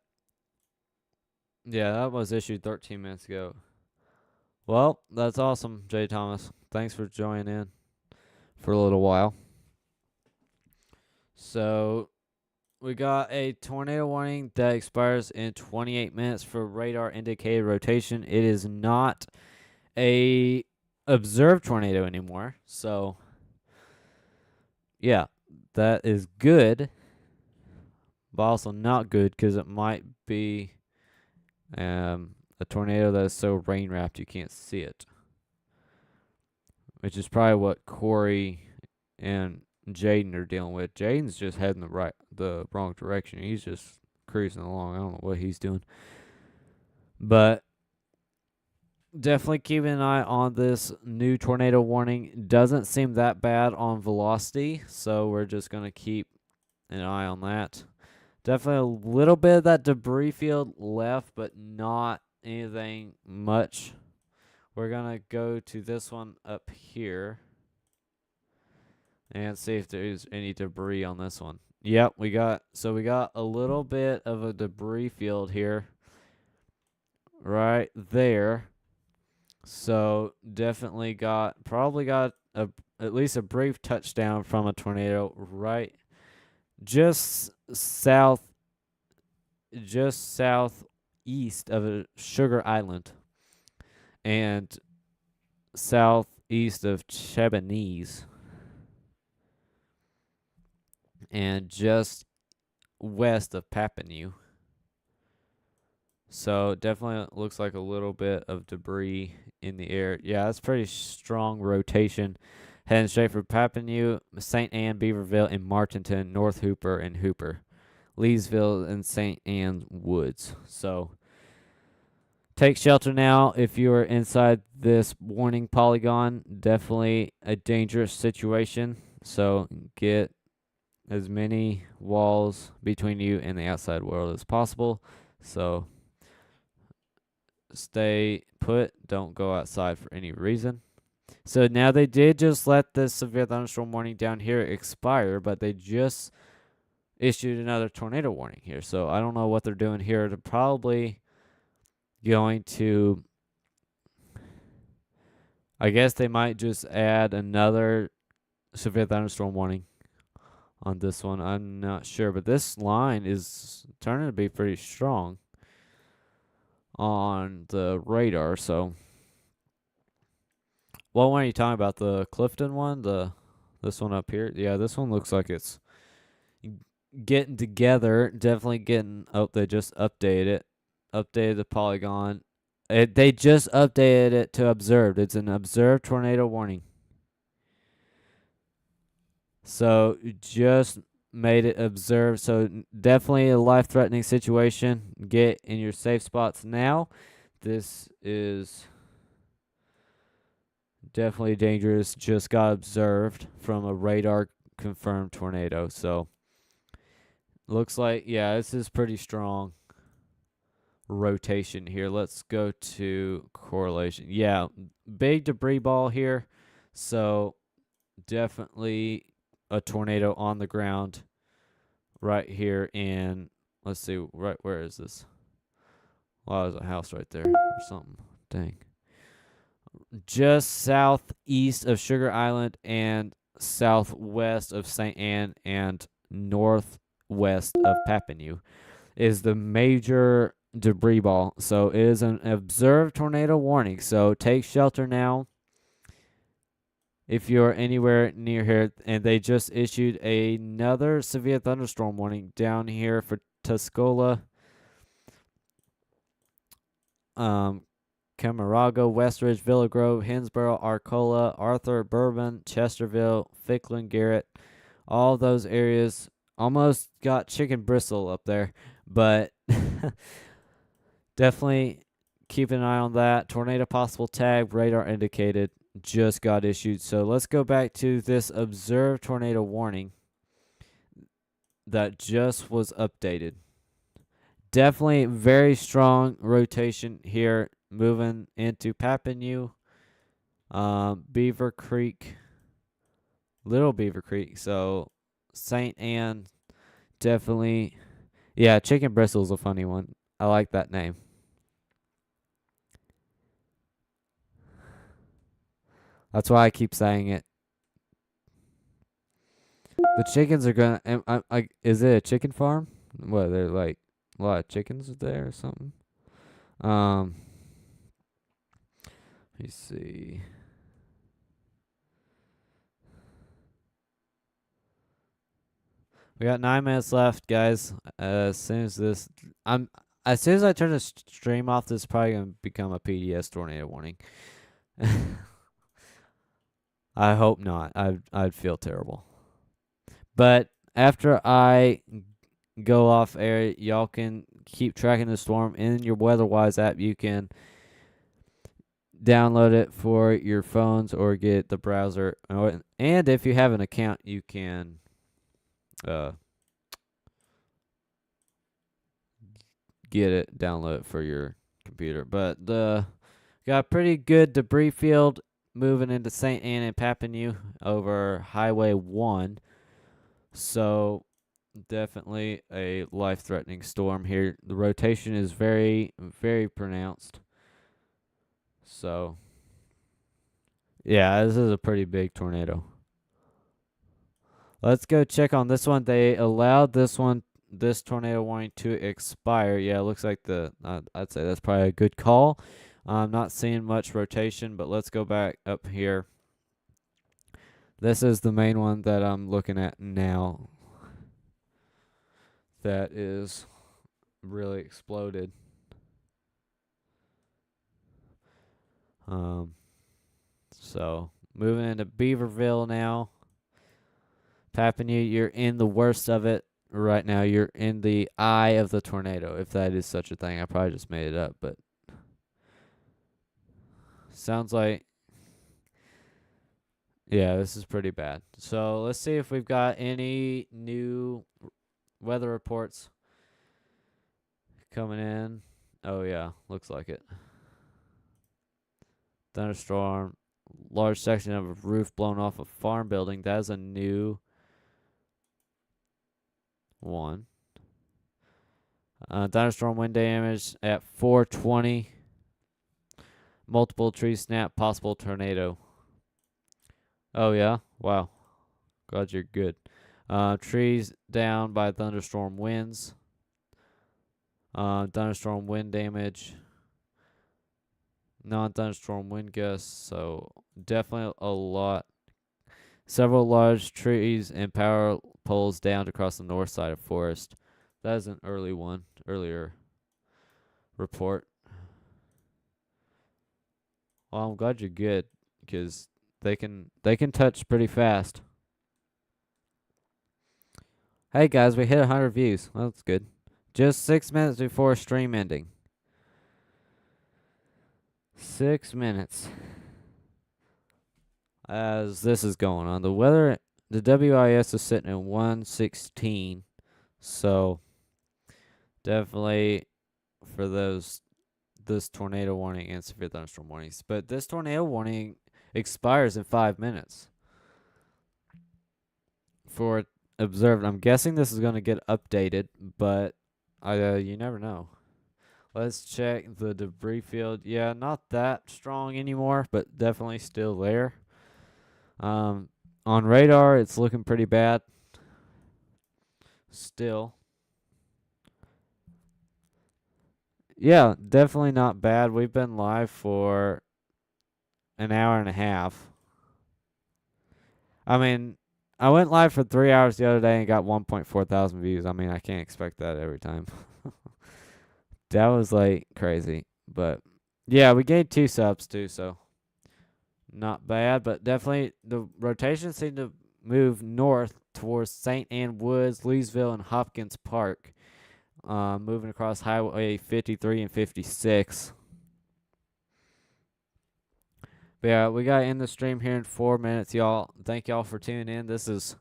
yeah, that was issued 13 minutes ago. Well, that's awesome, Jay Thomas. Thanks for joining in for a little while. So we got a tornado warning that expires in 28 minutes for radar indicated rotation. It is not a observed tornado anymore. So yeah, that is good, but also not good because it might be a tornado that is so rain wrapped you can't see it, which is probably what Corey and Jaden are dealing with. Jaden's just heading the wrong direction. He's just cruising along. I don't know what he's doing, but definitely keeping an eye on this new tornado warning. Doesn't seem that bad on velocity, so we're just gonna keep an eye on that. Definitely a little bit of that debris field left, but not anything much. We're gonna go to this one up here and see if there's any debris on this one. Yep, we got a little bit of a debris field here, right there. So definitely probably got at least a brief touchdown from a tornado right just southeast of Sugar Island and southeast of Chebanese and just west of Papineau. So definitely looks like a little bit of debris in the air. Yeah, that's pretty strong rotation. Heading straight for Papineau, St. Anne, Beaverville, and Martinton, North Hooper, and Hooper. Leesville and St. Anne's Woods. So take shelter now if you are inside this warning polygon. Definitely a dangerous situation. So get as many walls between you and the outside world as possible. So stay put. Don't go outside for any reason. So now they did just let this severe thunderstorm warning down here expire, but they just issued another tornado warning here. So I don't know what they're doing here. They're probably going to, I guess they might just add another severe thunderstorm warning on this one. I'm not sure, but this line is turning to be pretty strong on the radar. So, what one are you talking about? The Clifton one? This one up here? Yeah, this one looks like it's getting together. Definitely getting. Oh, they just updated it. Updated the polygon. They just updated it to observed. It's an observed tornado warning. So just made it observed. So definitely a life-threatening situation. Get in your safe spots now. This is definitely dangerous. Just got observed from a radar confirmed tornado. So looks like, yeah, this is pretty strong rotation here. Let's go to correlation. Yeah, big debris ball here. So definitely a tornado on the ground right here in, let's see, right where is this? Wow, there's a house right there or something. Dang. Just southeast of Sugar Island and southwest of St. Anne and northwest of Papineau is the major debris ball. So it is an observed tornado warning. So take shelter now if you're anywhere near here. And they just issued another severe thunderstorm warning down here for Tuscola, Camaraga, Westridge, Villa Grove, Hinsboro, Arcola, Arthur, Bourbon, Chesterville, Ficklin, Garrett. All those areas almost got chicken bristle up there, but definitely keep an eye on that. Tornado possible tag, radar indicated, just got issued. So let's go back to this observed tornado warning that just was updated. Definitely very strong rotation here, moving into Papineau, Beaver Creek, Little Beaver Creek. So St. Anne, definitely. Yeah, chicken bristle's a funny one. I like that name. That's why I keep saying it. The chickens are gonna. Is it a chicken farm? What, they're like a lot of chickens there or something? Let me see. We got 9 minutes left, guys. As soon as I turn the stream off, this is probably gonna become a PDS tornado warning. I hope not. I'd feel terrible. But after I go off air, y'all can keep tracking the storm in your Weatherwise app. You can download it for your phones or get the browser. And if you have an account, you can get it, download it for your computer. But got a pretty good debris field moving into St. Anne and Papineau over Highway 1. So definitely a life-threatening storm here. The rotation is very, very pronounced. So, yeah, this is a pretty big tornado. Let's go check on this one. They allowed this tornado warning to expire. Yeah, it looks like I'd say that's probably a good call. I'm not seeing much rotation, but let's go back up here. This is the main one that I'm looking at now. That is really exploded. So moving into Beaverville now. Papineau, you're in the worst of it right now. You're in the eye of the tornado, if that is such a thing. I probably just made it up, but sounds like, yeah, this is pretty bad. So let's see if we've got any new weather reports coming in. Oh, yeah, looks like it. Thunderstorm, large section of a roof blown off a farm building. That is a new one. Thunderstorm wind damage at 420. Multiple trees snap, possible tornado. Oh, yeah? Wow. Glad you're good. Trees down by thunderstorm winds. Thunderstorm wind damage. Non-thunderstorm wind gusts. So definitely a lot. Several large trees and power poles downed across the north side of forest. That is an earlier report. Well, I'm glad you're good, because they can touch pretty fast. Hey guys, we hit 100 views. Well, that's good. Just 6 minutes before stream ending. 6 minutes. As this is going on, the WIS is sitting at 116. So definitely for this tornado warning and severe thunderstorm warnings. But this tornado warning expires in 5 minutes. For observed, I'm guessing this is going to get updated, but you never know. Let's check the debris field. Yeah, not that strong anymore, but definitely still there. On radar, it's looking pretty bad. Still. Yeah, definitely not bad. We've been live for an hour and a half. I mean, I went live for 3 hours the other day and got 1.4 thousand views. I mean, I can't expect that every time. That was like crazy. But yeah, we gained 2 subs too, so not bad. But definitely the rotation seemed to move north towards St. Ann Woods, Leesville, and Hopkins Park. Moving across Highway 53 and 56. But yeah, we got to end the stream here in 4 minutes, y'all. Thank y'all for tuning in. This is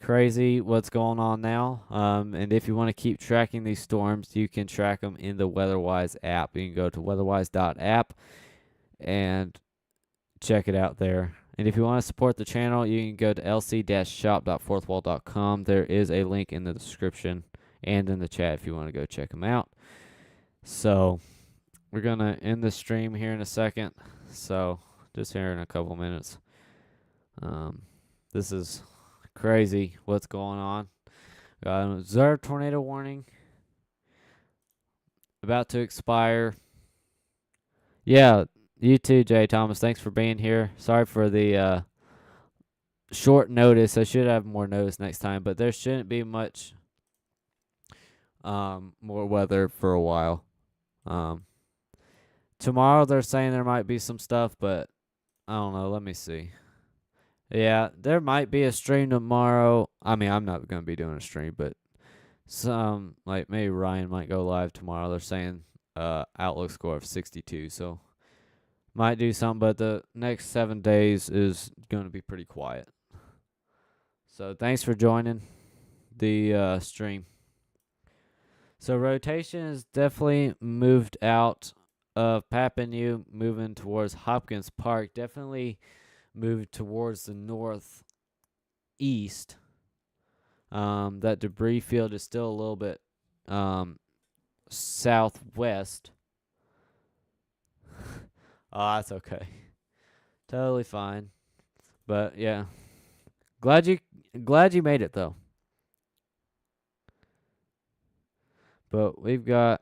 crazy what's going on now. And if you want to keep tracking these storms, you can track them in the Weatherwise app. You can go to weatherwise.app and check it out there. And if you want to support the channel, you can go to lc-shop.fourthwall.com. There is a link in the description and in the chat if you want to go check them out. So we're going to end the stream here in a second. So just here in a couple minutes. This is crazy what's going on. Got an observed tornado warning about to expire. Yeah, you too, Jay Thomas. Thanks for being here. Sorry for the short notice. I should have more notice next time, but there shouldn't be much more weather for a while. Tomorrow they're saying there might be some stuff, but I don't know. Let me see. Yeah, there might be a stream tomorrow. I mean, I'm not going to be doing a stream, but like maybe Ryan might go live tomorrow. They're saying outlook score of 62, so might do something, but the next 7 days is going to be pretty quiet. So thanks for joining the stream. So rotation is definitely moved out of Papineau, moving towards Hopkins Park. Definitely moved towards the northeast. That debris field is still a little bit southwest. Oh, that's okay. Totally fine. But yeah. Glad you made it though. But we've got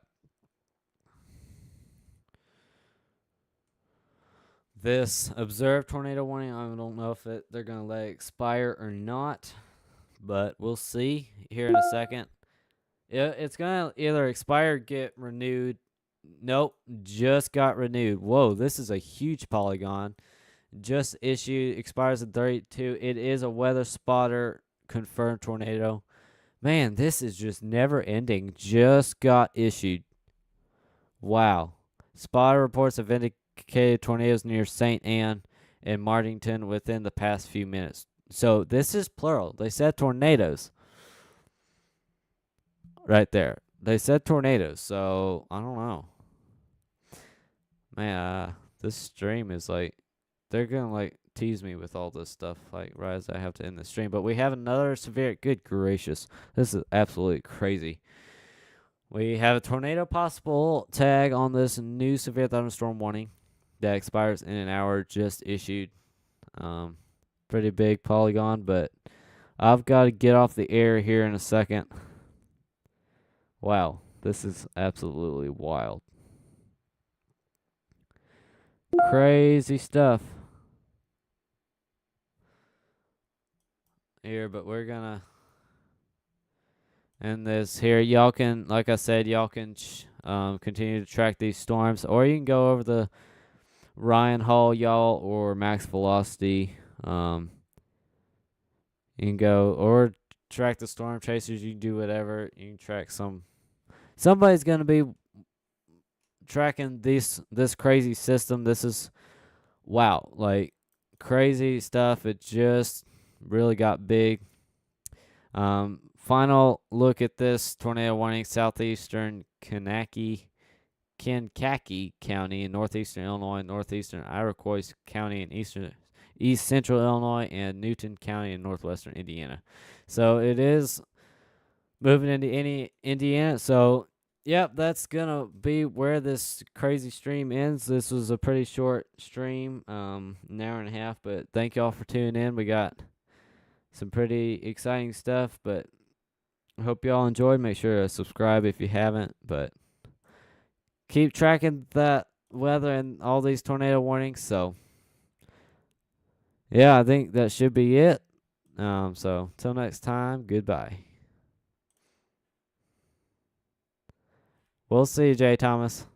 this observed tornado warning. I don't know if they're going to let it expire or not, but we'll see here in a second. It's going to either expire or get renewed. Nope, just got renewed. Whoa, this is a huge polygon. Just issued, expires in 32. It is a weather spotter confirmed tornado. Man, this is just never ending. Just got issued. Wow. Spotter reports have indicated tornadoes near St. Ann and Martington within the past few minutes. So this is plural. They said tornadoes. Right there. They said tornadoes. So I don't know. Man, this stream is like, they're going to like tease me with all this stuff, like right as I have to end the stream. But we have another severe, good gracious. This is absolutely crazy. We have a tornado possible tag on this new severe thunderstorm warning that expires in an hour, just issued. Pretty big polygon, but I've got to get off the air here in a second. Wow, this is absolutely wild. Crazy stuff here, but we're gonna end this here. Y'all can, like I said, y'all can continue to track these storms, or you can go over the Ryan Hall, y'all, or Max Velocity. You can go or track the storm chasers. You can do whatever. You can track somebody's gonna be tracking this crazy system. This is wow, like crazy stuff. It just really got big. Final look at this tornado warning: southeastern Kankakee County in northeastern Illinois, northeastern Iroquois County in east central Illinois, and Newton County in northwestern Indiana. So it is moving into Indiana. So yep, that's gonna be where this crazy stream ends. This was a pretty short stream, an hour and a half, but thank y'all for tuning in. We got some pretty exciting stuff, but I hope y'all enjoyed. Make sure to subscribe if you haven't, but keep tracking that weather and all these tornado warnings. So yeah, I think that should be it. So till next time, goodbye. We'll see you, Jay Thomas.